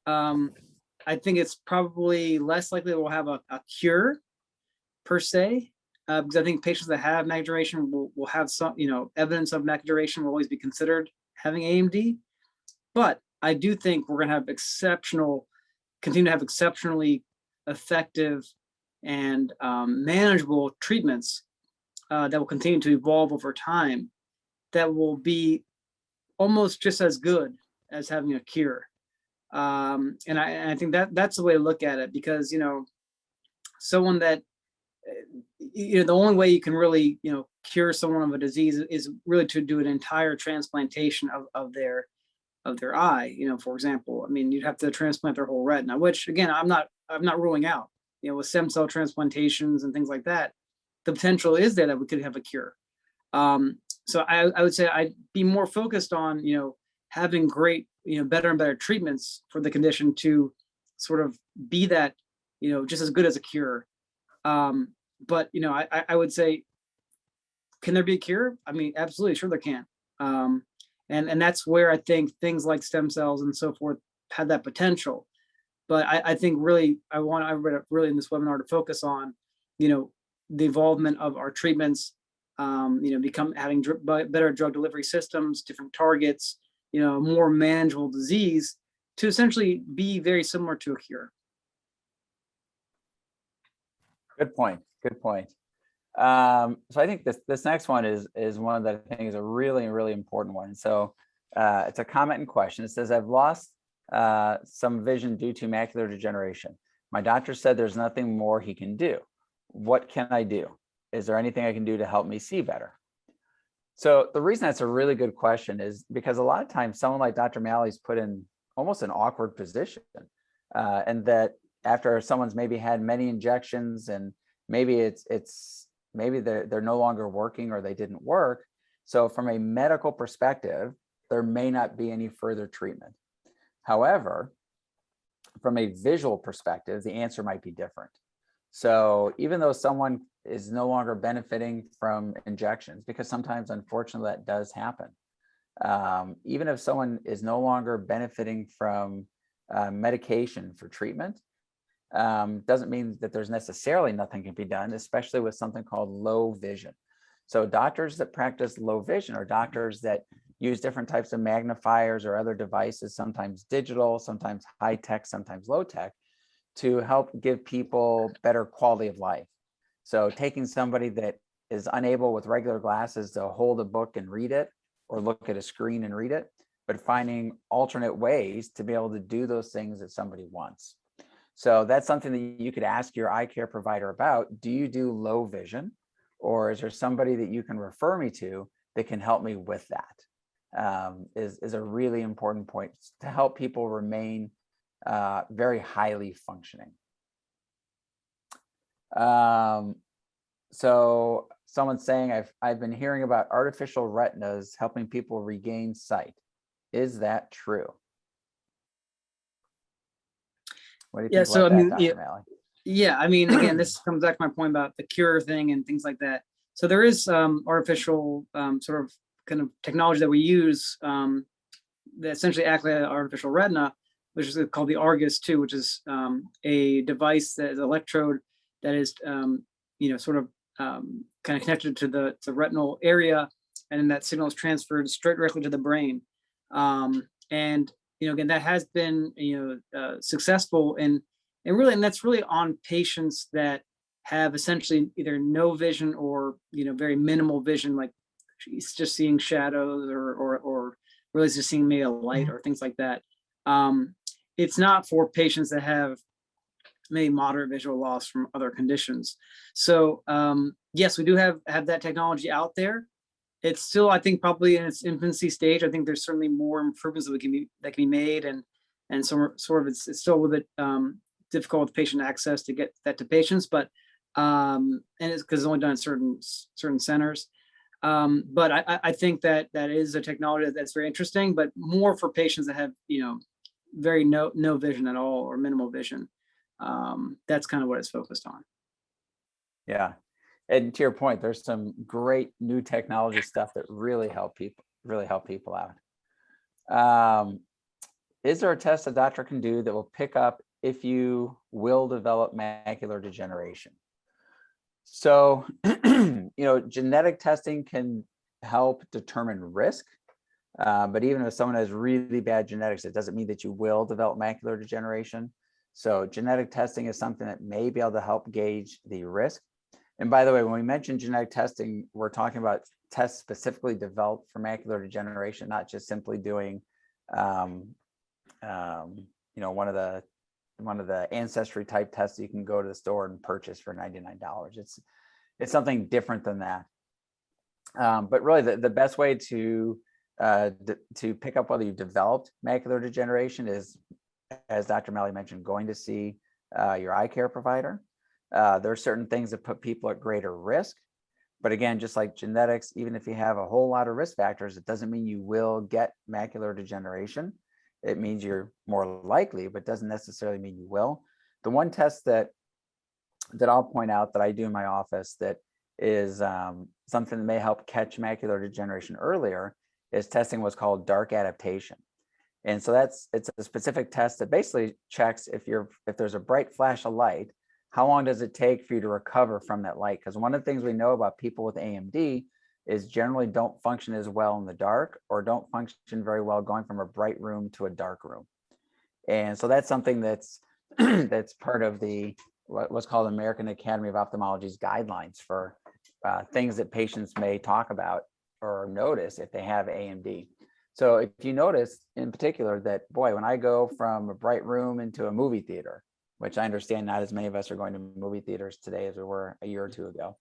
S3: I think it's probably less likely that we'll have a cure per se, because I think patients that have macular degeneration will have some, evidence of macular degeneration will always be considered having AMD. But I do think we're going to have continue to have exceptionally effective and manageable treatments that will continue to evolve over time that will be almost just as good as having a cure. And I think that's the way to look at it, because, someone that, the only way you can really, cure someone of a disease is really to do an entire transplantation of their eye. For example, I mean, you'd have to transplant their whole retina, which again, I'm not ruling out, with stem cell transplantations and things like that, the potential is there that we could have a cure. So I would say I'd be more focused on, having great, better and better treatments for the condition to sort of be that, just as good as a cure. But, I would say, can there be a cure? I mean, absolutely, sure there can. And that's where I think things like stem cells and so forth had that potential. But I think really, I want everybody really in this webinar to focus on, the involvement of our treatments, having better drug delivery systems, different targets, more manageable disease to essentially be very similar to a cure.
S2: Good point. Good point. So I think this next one is one that I think is a really, really important one. So it's a comment and question. It says, I've lost some vision due to macular degeneration. My doctor said there's nothing more he can do. What can I do? Is there anything I can do to help me see better? So the reason that's a really good question is because a lot of times someone like Dr. Malley's put in almost an awkward position, and that after someone's maybe had many injections and maybe maybe they're no longer working or they didn't work. So from a medical perspective, there may not be any further treatment. However, from a visual perspective, the answer might be different. So even though someone is no longer benefiting from injections, because sometimes, unfortunately, that does happen. Even if someone is no longer benefiting from medication for treatment, doesn't mean that there's necessarily nothing can be done, especially with something called low vision. So doctors that practice low vision are doctors that use different types of magnifiers or other devices, sometimes digital, sometimes high tech, sometimes low tech, to help give people better quality of life. So taking somebody that is unable with regular glasses to hold a book and read it, or look at a screen and read it, but finding alternate ways to be able to do those things that somebody wants. So that's something that you could ask your eye care provider about. Do you do low vision, or is there somebody that you can refer me to that can help me with that? Is a really important point to help people remain very highly functioning. So someone's saying, I've been hearing about artificial retinas helping people regain sight. Is that true? What do you
S3: Yeah,
S2: think
S3: so
S2: about
S3: I
S2: that,
S3: mean,
S2: Dr. Malley?
S3: yeah, I mean, again, this comes back to my point about the cure thing and things like that. So there is artificial sort of kind of technology that we use that essentially act like an artificial retina, which is called the Argus 2, which is a device that is an electrode that is, sort of kind of connected to the retinal area, and then that signal is transferred straight directly to the brain. And again, that has been successful, and that's really on patients that have essentially either no vision or very minimal vision, like he's just seeing shadows or really just seeing maybe a light or things like that. It's not for patients that have maybe moderate visual loss from other conditions. So yes, we do have that technology out there. It's still, I think, probably in its infancy stage. I think there's certainly more improvements that can be made, and so sort of it's still a little bit difficult with patient access to get that to patients, but and it's because it's only done in certain centers. But I think that is a technology that's very interesting, but more for patients that have very no vision at all or minimal vision. That's kind of what it's focused on.
S2: Yeah. And to your point, there's some great new technology stuff that really help people out. Is there a test a doctor can do that will pick up if you will develop macular degeneration? So, genetic testing can help determine risk. But even if someone has really bad genetics, it doesn't mean that you will develop macular degeneration. So genetic testing is something that may be able to help gauge the risk. And by the way, when we mention genetic testing, we're talking about tests specifically developed for macular degeneration, not just simply doing, one of the ancestry type tests you can go to the store and purchase for $99. It's something different than that. But really, the best way to pick up whether you've developed macular degeneration is, as Dr. Malley mentioned, going to see your eye care provider. There are certain things that put people at greater risk. But again, just like genetics, even if you have a whole lot of risk factors, it doesn't mean you will get macular degeneration. It means you're more likely, but doesn't necessarily mean you will. The one test that I'll point out that I do in my office that is something that may help catch macular degeneration earlier is testing what's called dark adaptation. And so it's a specific test that basically checks if there's a bright flash of light, how long does it take for you to recover from that light? Because one of the things we know about people with AMD is generally don't function as well in the dark, or don't function very well going from a bright room to a dark room. And so that's something that's that's part of what's called American Academy of Ophthalmology's guidelines for things that patients may talk about or notice if they have AMD. So if you notice in particular that, boy, when I go from a bright room into a movie theater, which I understand not as many of us are going to movie theaters today as we were a year or two ago,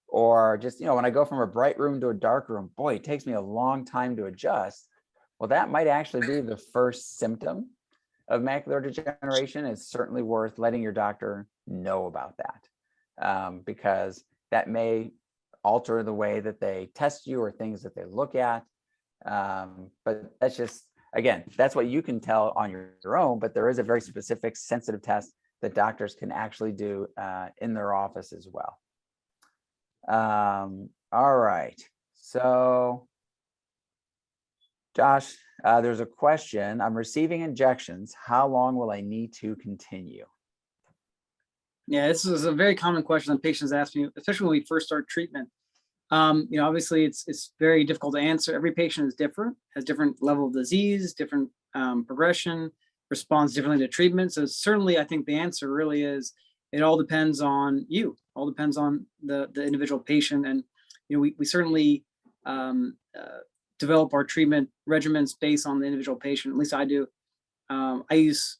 S2: or just, when I go from a bright room to a dark room, boy, it takes me a long time to adjust. Well, that might actually be the first symptom of macular degeneration. It's certainly worth letting your doctor know about that, because that may alter the way that they test you or things that they look at. But that's just, again, that's what you can tell on your own, but there is a very specific sensitive test that doctors can actually do in their office as well. All right, so Josh, there's a question. I'm receiving injections. How long will I need to continue?
S3: Yeah, this is a very common question that patients ask me, especially when we first start treatment. Obviously it's very difficult to answer. Every patient is different, has different level of disease, different progression, responds differently to treatment. So certainly I think the answer really is, it all depends on you, all depends on the individual patient. And, we certainly develop our treatment regimens based on the individual patient. At least I do. I use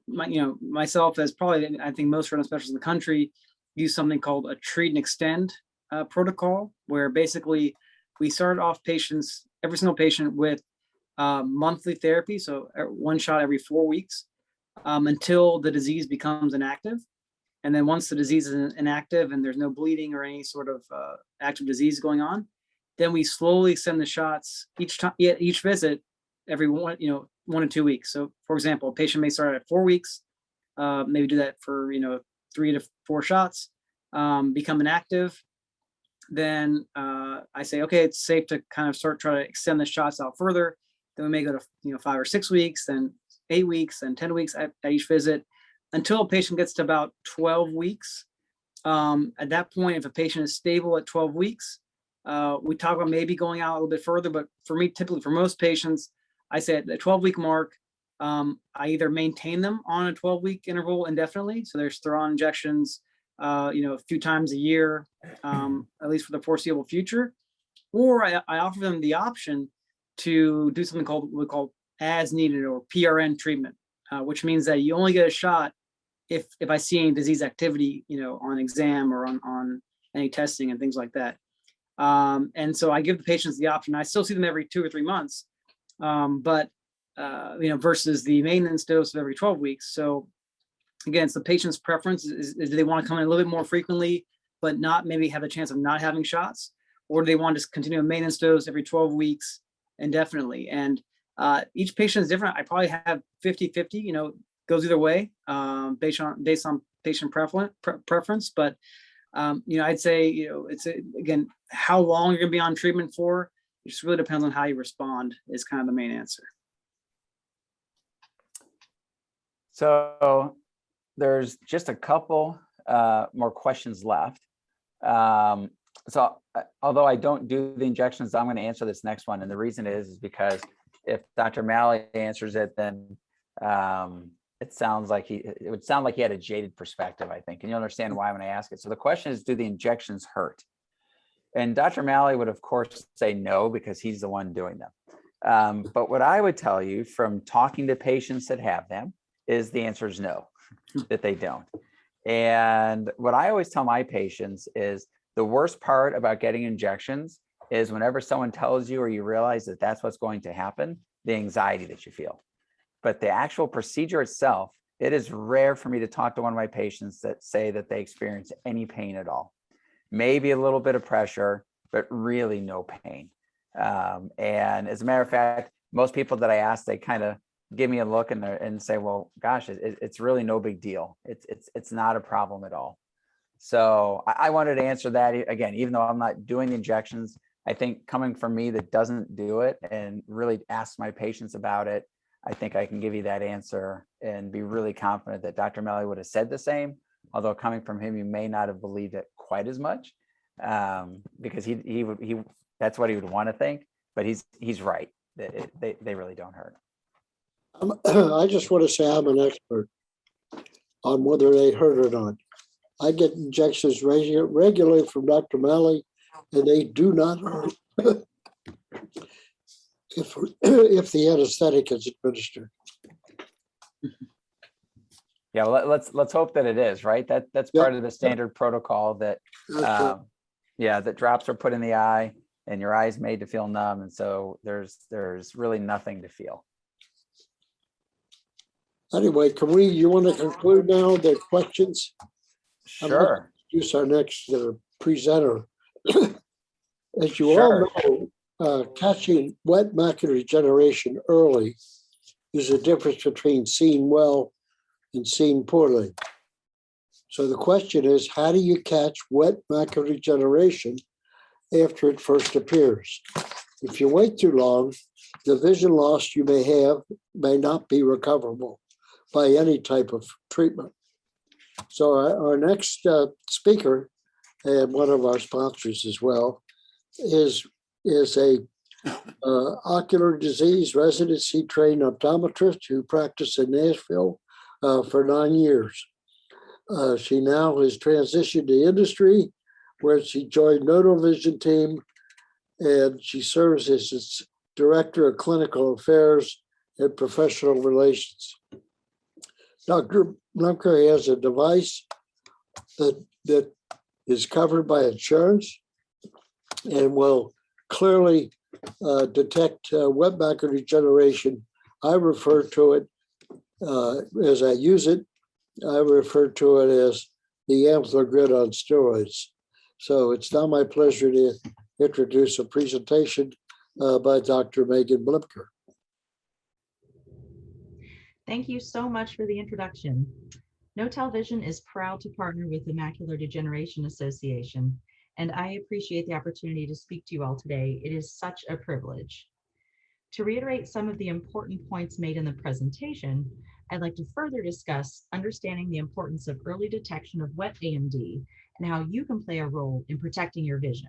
S3: myself, as probably, I think most retina specialists in the country use something called a treat and extend protocol, where basically we start off every single patient with monthly therapy, so one shot every 4 weeks, until the disease becomes inactive. And then once the disease is inactive and there's no bleeding or any sort of active disease going on, then we slowly send the shots each visit every 1 to 2 weeks. So for example, a patient may start at 4 weeks, maybe do that for 3 to 4 shots, become inactive. Then I say, okay, it's safe to kind of try to extend the shots out further. Then we may go to 5 or 6 weeks, then 8 weeks, and 10 weeks at each visit, until a patient gets to about 12 weeks. At that point, if a patient is stable at 12 weeks, we talk about maybe going out a little bit further. But for me, typically for most patients, I say at the 12-week mark, I either maintain them on a 12-week interval indefinitely. So they're on injections, a few times a year, at least for the foreseeable future. Or I offer them the option to do something we call as needed, or PRN treatment, which means that you only get a shot if I see any disease activity, on exam or on any testing and things like that. And so I give the patients the option. I still see them every 2 or 3 months, but versus the maintenance dose of every 12 weeks. So again, it's the patient's preference. Is do they want to come in a little bit more frequently, but not maybe have a chance of not having shots? Or do they want to just continue a maintenance dose every 12 weeks indefinitely? And each patient is different. I probably have 50-50, goes either way, based on patient preference. But I'd say, it's again, how long you're gonna be on treatment for, it just really depends on how you respond, is kind of the main answer.
S2: So there's just a couple more questions left. So although I don't do the injections, I'm going to answer this next one. And the reason is because if Dr. Malley answers it, then it would sound like he had a jaded perspective, I think. And you'll understand why when I ask it. So the question is, do the injections hurt? And Dr. Malley would, of course, say no, because he's the one doing them. But what I would tell you from talking to patients that have them is the answer is no, that they don't. And what I always tell my patients is the worst part about getting injections is whenever someone tells you or you realize that that's what's going to happen, the anxiety that you feel. But the actual procedure itself, it is rare for me to talk to one of my patients that say that they experience any pain at all. Maybe a little bit of pressure, but really no pain. And as a matter of fact, most people that I ask, they kind of give me a look and say, well, gosh, it's really no big deal. It's not a problem at all. So I wanted to answer that again, even though I'm not doing the injections. I think coming from me that doesn't do it and really ask my patients about it, I think I can give you that answer and be really confident that Dr. Malley would have said the same. Although coming from him, you may not have believed it quite as much, because he that's what he would want to think. But he's right. They really don't hurt.
S1: I just want to say I'm an expert on whether they hurt or not. I get injections regularly from Dr. Malley, and they do not hurt if the anesthetic is administered.
S2: Yeah, well, let's hope that it is, right. That's part of the standard protocol that that drops are put in the eye and your eye's made to feel numb, and so there's really nothing to feel.
S1: Anyway, you want to conclude now the questions?
S2: Sure.
S1: Introduce our next presenter. As you all know, catching wet macular degeneration early is the difference between seeing well and seeing poorly. So the question is, how do you catch wet macular degeneration after it first appears? If you wait too long, the vision loss you may have may not be recoverable by any type of treatment. So our next speaker, and one of our sponsors as well, is a ocular disease residency trained optometrist who practiced in Nashville for 9 years. She now has transitioned to industry, where she joined Nodal Vision team, and she serves as its director of clinical affairs and professional relations. Dr. Blumker has a device that is covered by insurance and will clearly detect wet macular degeneration. I refer to it as I use it. I refer to it as the Amthler on steroids. So it's now my pleasure to introduce a presentation by Dr. Megan Blipker.
S4: Thank you so much for the introduction. No-Tel Vision is proud to partner with the Macular Degeneration Association, and I appreciate the opportunity to speak to you all today. It is such a privilege. To reiterate some of the important points made in the presentation, I'd like to further discuss understanding the importance of early detection of wet AMD and how you can play a role in protecting your vision.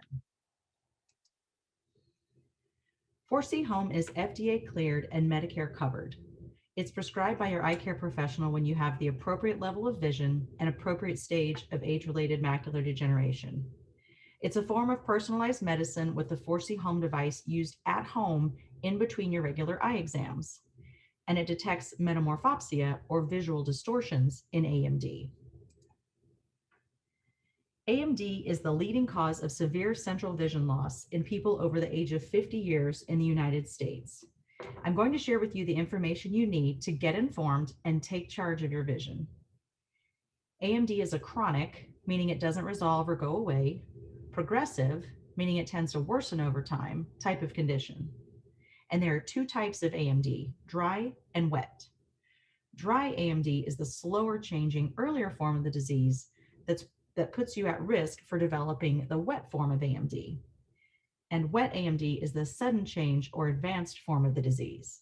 S4: 4C Home is FDA cleared and Medicare covered. It's prescribed by your eye care professional when you have the appropriate level of vision and appropriate stage of age-related macular degeneration. It's a form of personalized medicine with the 4C Home device used at home in between your regular eye exams, and it detects metamorphopsia or visual distortions in AMD. AMD is the leading cause of severe central vision loss in people over the age of 50 years in the United States. I'm going to share with you the information you need to get informed and take charge of your vision. AMD is a chronic, meaning it doesn't resolve or go away, progressive, meaning it tends to worsen over time, type of condition. And there are two types of AMD, dry and wet. Dry AMD is the slower changing, earlier form of the disease that puts you at risk for developing the wet form of AMD. And wet AMD is the sudden change or advanced form of the disease.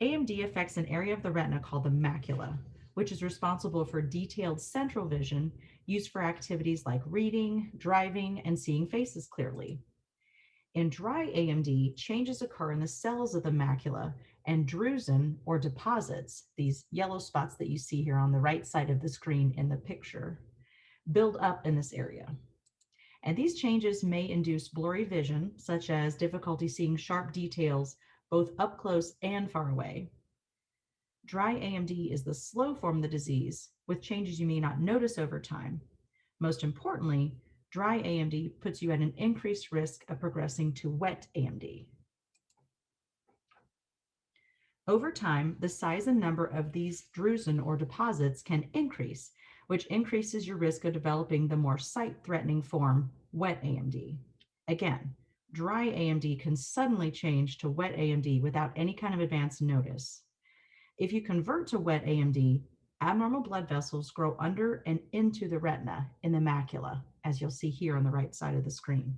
S4: AMD affects an area of the retina called the macula, which is responsible for detailed central vision used for activities like reading, driving, and seeing faces clearly. In dry AMD, changes occur in the cells of the macula, and drusen, or deposits, these yellow spots that you see here on the right side of the screen in the picture, build up in this area. And these changes may induce blurry vision, such as difficulty seeing sharp details both up close and far away. Dry AMD is the slow form of the disease, with changes you may not notice over time. Most importantly, dry AMD puts you at an increased risk of progressing to wet AMD. Over time, the size and number of these drusen or deposits can increase, which increases your risk of developing the more sight-threatening form, wet AMD. Again, dry AMD can suddenly change to wet AMD without any kind of advance notice. If you convert to wet AMD, abnormal blood vessels grow under and into the retina in the macula, as you'll see here on the right side of the screen.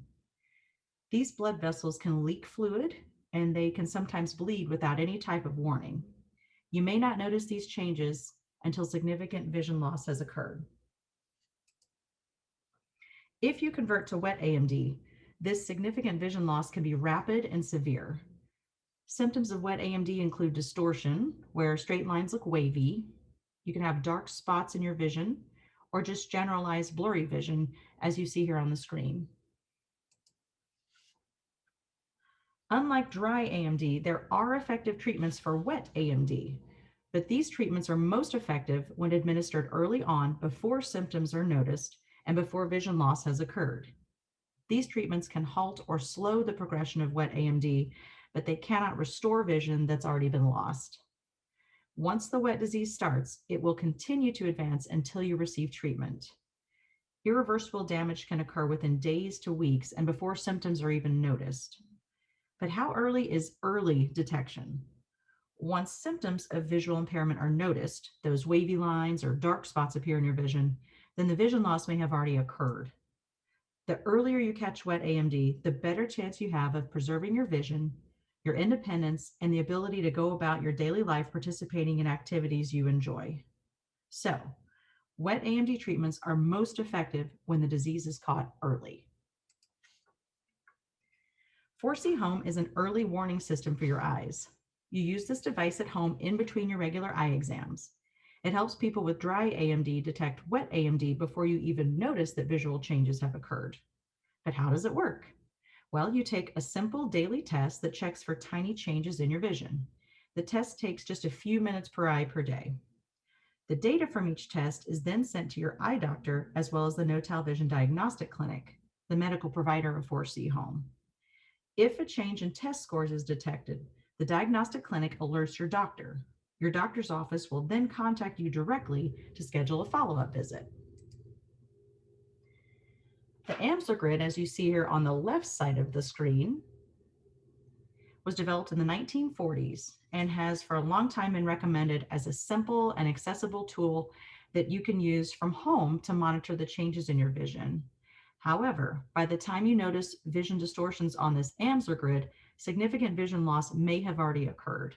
S4: These blood vessels can leak fluid, and they can sometimes bleed without any type of warning. You may not notice these changes until significant vision loss has occurred. If you convert to wet AMD, this significant vision loss can be rapid and severe. Symptoms of wet AMD include distortion, where straight lines look wavy. You can have dark spots in your vision, or just generalized blurry vision, as you see here on the screen. Unlike dry AMD, there are effective treatments for wet AMD, but these treatments are most effective when administered early on before symptoms are noticed and before vision loss has occurred. These treatments can halt or slow the progression of wet AMD, but they cannot restore vision that's already been lost. Once the wet disease starts, it will continue to advance until you receive treatment. Irreversible damage can occur within days to weeks and before symptoms are even noticed. But how early is early detection? Once symptoms of visual impairment are noticed, those wavy lines or dark spots appear in your vision, then the vision loss may have already occurred. The earlier you catch wet AMD, the better chance you have of preserving your vision, your independence, and the ability to go about your daily life participating in activities you enjoy. So, wet AMD treatments are most effective when the disease is caught early. 4C Home is an early warning system for your eyes. You use this device at home in between your regular eye exams. It helps people with dry AMD detect wet AMD before you even notice that visual changes have occurred. But how does it work? Well, you take a simple daily test that checks for tiny changes in your vision. The test takes just a few minutes per eye per day. The data from each test is then sent to your eye doctor as well as the No-Tel Vision Diagnostic Clinic, the medical provider of 4C Home. If a change in test scores is detected, the diagnostic clinic alerts your doctor. Your doctor's office will then contact you directly to schedule a follow-up visit. The Amsler grid, as you see here on the left side of the screen, was developed in the 1940s and has for a long time been recommended as a simple and accessible tool that you can use from home to monitor the changes in your vision. However, by the time you notice vision distortions on this Amsler grid, significant vision loss may have already occurred.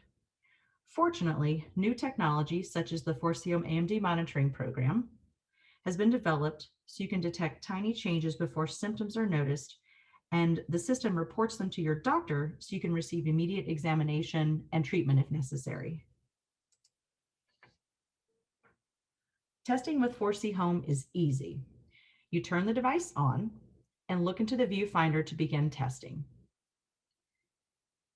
S4: Fortunately, new technology such as the Forceome AMD monitoring program has been developed so you can detect tiny changes before symptoms are noticed, and the system reports them to your doctor so you can receive immediate examination and treatment if necessary. Testing with Foresee Home is easy. You turn the device on and look into the viewfinder to begin testing.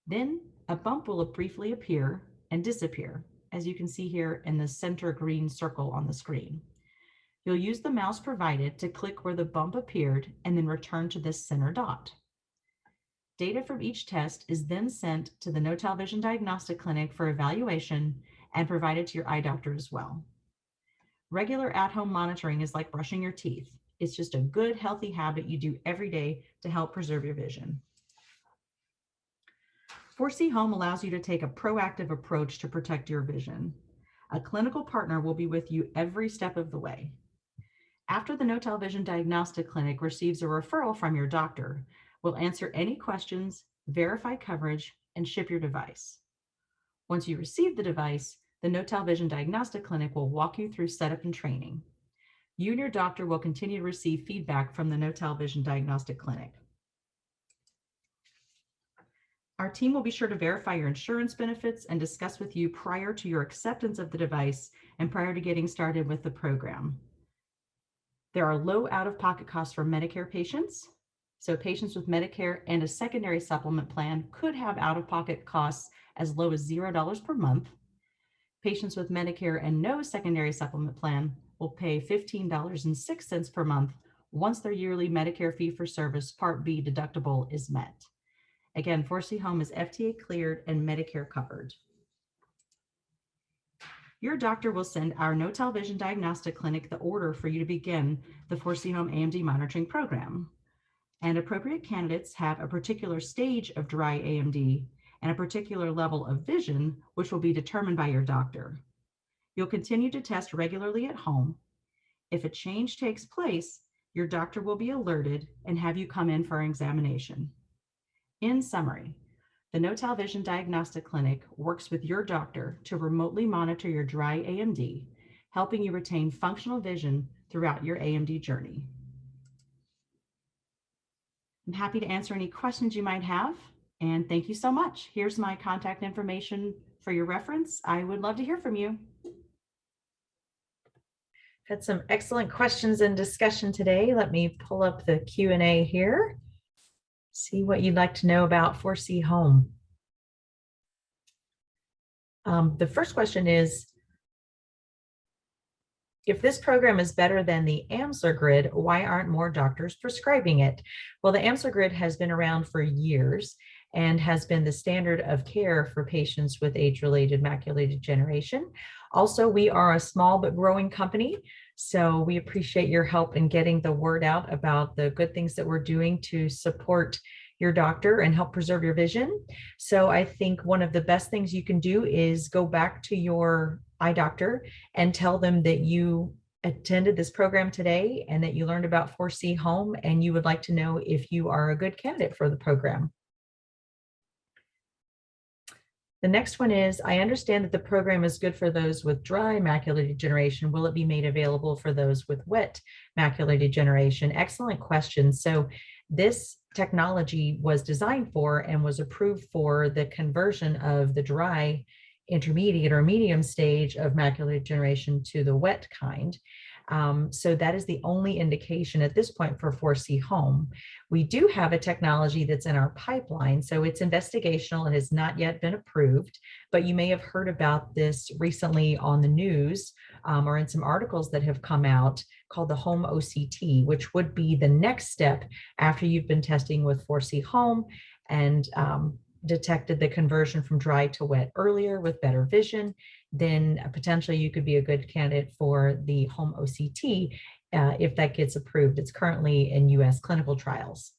S4: Then a bump will briefly appear and disappear, as you can see here in the center green circle on the screen. You'll use the mouse provided to click where the bump appeared and then return to this center dot. Data from each test is then sent to the Notal Vision Diagnostic Clinic for evaluation and provided to your eye doctor as well. Regular at-home monitoring is like brushing your teeth. It's just a good, healthy habit you do every day to help preserve your vision. Foresee Home allows you to take a proactive approach to protect your vision. A clinical partner will be with you every step of the way. After the Notal Vision Diagnostic Clinic receives a referral from your doctor, we'll answer any questions, verify coverage, and ship your device. Once you receive the device, the Notal Vision Diagnostic Clinic will walk you through setup and training. You and your doctor will continue to receive feedback from the Notal Vision Diagnostic Clinic. Our team will be sure to verify your insurance benefits and discuss with you prior to your acceptance of the device and prior to getting started with the program. There are low out-of-pocket costs for Medicare patients. So patients with Medicare and a secondary supplement plan could have out-of-pocket costs as low as $0 per month. Patients with Medicare and no secondary supplement plan will pay $15.06 per month once their yearly Medicare fee-for-service Part B deductible is met. Again, Foresee Home is FDA cleared and Medicare covered. Your doctor will send our Notal Vision Diagnostic Clinic the order for you to begin the Foresee Home AMD monitoring program. And appropriate candidates have a particular stage of dry AMD and a particular level of vision, which will be determined by your doctor. You'll continue to test regularly at home. If a change takes place, your doctor will be alerted and have you come in for an examination. In summary, the Notal Vision Diagnostic Clinic works with your doctor to remotely monitor your dry AMD, helping you retain functional vision throughout your AMD journey. I'm happy to answer any questions you might have, and thank you so much. Here's my contact information for your reference. I would love to hear from you. Had some excellent questions and discussion today. Let me pull up the Q&A here. See what you'd like to know about Foresee Home. The first question is, if this program is better than the Amsler grid, why aren't more doctors prescribing it? Well, the Amsler grid has been around for years and has been the standard of care for patients with age-related macular degeneration. Also, we are a small but growing company, so we appreciate your help in getting the word out about the good things that we're doing to support your doctor and help preserve your vision. So I think one of the best things you can do is go back to your eye doctor and tell them that you attended this program today and that you learned about Foresee Home and you would like to know if you are a good candidate for the program. The next one is, I understand that the program is good for those with dry macular degeneration. Will it be made available for those with wet macular degeneration? Excellent question. So this technology was designed for and was approved for the conversion of the dry, intermediate, or medium stage of macular degeneration to the wet kind. So that is the only indication at this point for Foresee Home. We do have a technology that's in our pipeline, so it's investigational and has not yet been approved, but you may have heard about this recently on the news or in some articles that have come out called the Home OCT, which would be the next step after you've been testing with Foresee Home and detected the conversion from dry to wet earlier with better vision, then potentially you could be a good candidate for the home OCT if that gets approved. It's currently in US clinical trials.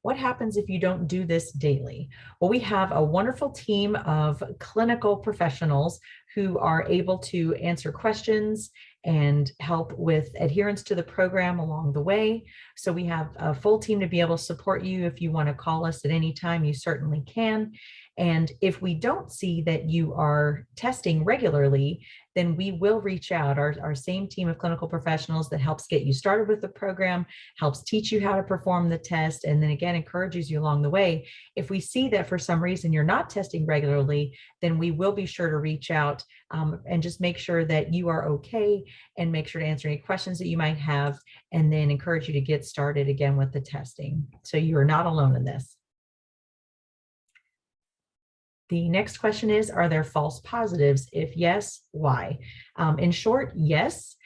S4: What happens if you don't do this daily? Well, we have a wonderful team of clinical professionals who are able to answer questions and help with adherence to the program along the way. So we have a full team to be able to support you. If you want to call us at any time, you certainly can. And if we don't see that you are testing regularly, then we will reach out. Our same team of clinical professionals that helps get you started with the program, helps teach you how to perform the test, and then again, encourages you along the way. If we see that for some reason you're not testing regularly, then we will be sure to reach out and just make sure that you are okay, and make sure to answer any questions that you might have, and then encourage you to get started again with the testing. So you are not alone in this. The next question is, are there false positives? If yes, why? In short, yes.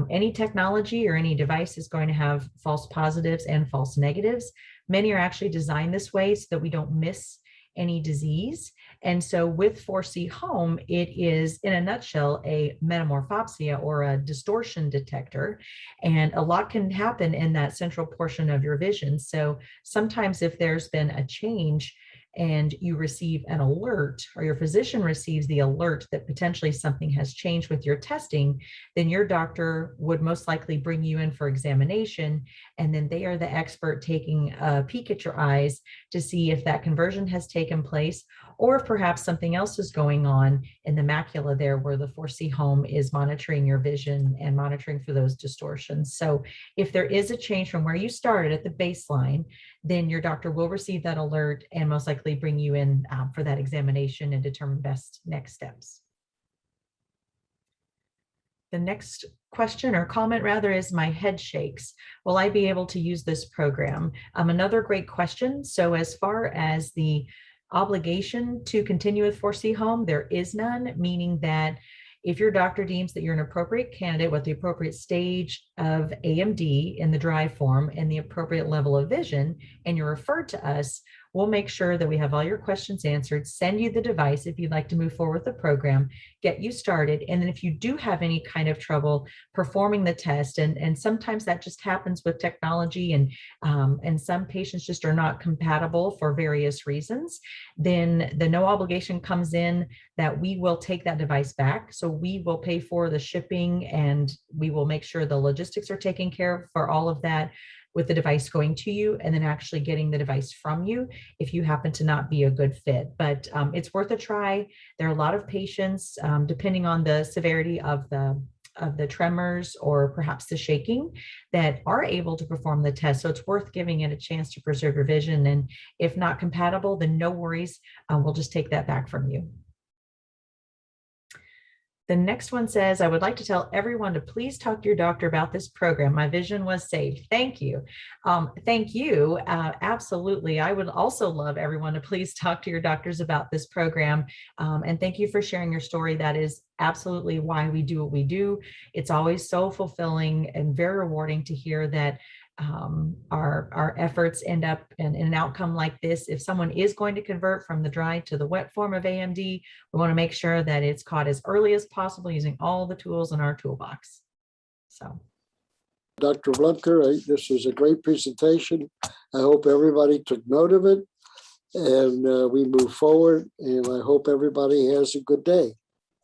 S4: Any technology or any device is going to have false positives and false negatives. Many are actually designed this way so that we don't miss any disease. And so with 4C Home, it is in a nutshell a metamorphopsia or a distortion detector. And a lot can happen in that central portion of your vision. So sometimes if there's been a change and you receive an alert, or your physician receives the alert that potentially something has changed with your testing, then your doctor would most likely bring you in for examination. And then they are the expert taking a peek at your eyes to see if that conversion has taken place, or if perhaps something else is going on in the macula there, where the 4C Home is monitoring your vision and monitoring for those distortions. So if there is a change from where you started at the baseline, then your doctor will receive that alert and most likely bring you in for that examination and determine best next steps. The next question or comment rather is, my head shakes. Will I be able to use this program? Another great question. So as far as the obligation to continue with 4C Home, there is none, meaning that if your doctor deems that you're an appropriate candidate with the appropriate stage of AMD in the dry form and the appropriate level of vision, and you're referred to us, we'll make sure that we have all your questions answered, send you the device if you'd like to move forward with the program, get you started. And then if you do have any kind of trouble performing the test, and sometimes that just happens with technology, and some patients just are not compatible for various reasons, then the no obligation comes in that we will take that device back. So we will pay for the shipping, and we will make sure the logistics are taken care of for all of that, with the device going to you and then actually getting the device from you if you happen to not be a good fit. But it's worth a try. There are a lot of patients, depending on the severity of the tremors or perhaps the shaking, that are able to perform the test. So it's worth giving it a chance to preserve your vision. And if not compatible, then no worries. We'll just take that back from you. The next one says, I would like to tell everyone to please talk to your doctor about this program. My vision was saved. Thank you. Thank you. Absolutely. I would also love everyone to please talk to your doctors about this program. And thank you for sharing your story. That is absolutely why we do what we do. It's always so fulfilling and very rewarding to hear that our efforts end up in an outcome like this. If someone is going to convert from the dry to the wet form of AMD, we want to make sure that it's caught as early as possible using all the tools in our toolbox. So,
S1: Dr. Blumker, this was a great presentation. I hope everybody took note of it, and we move forward, and I hope everybody has a good day.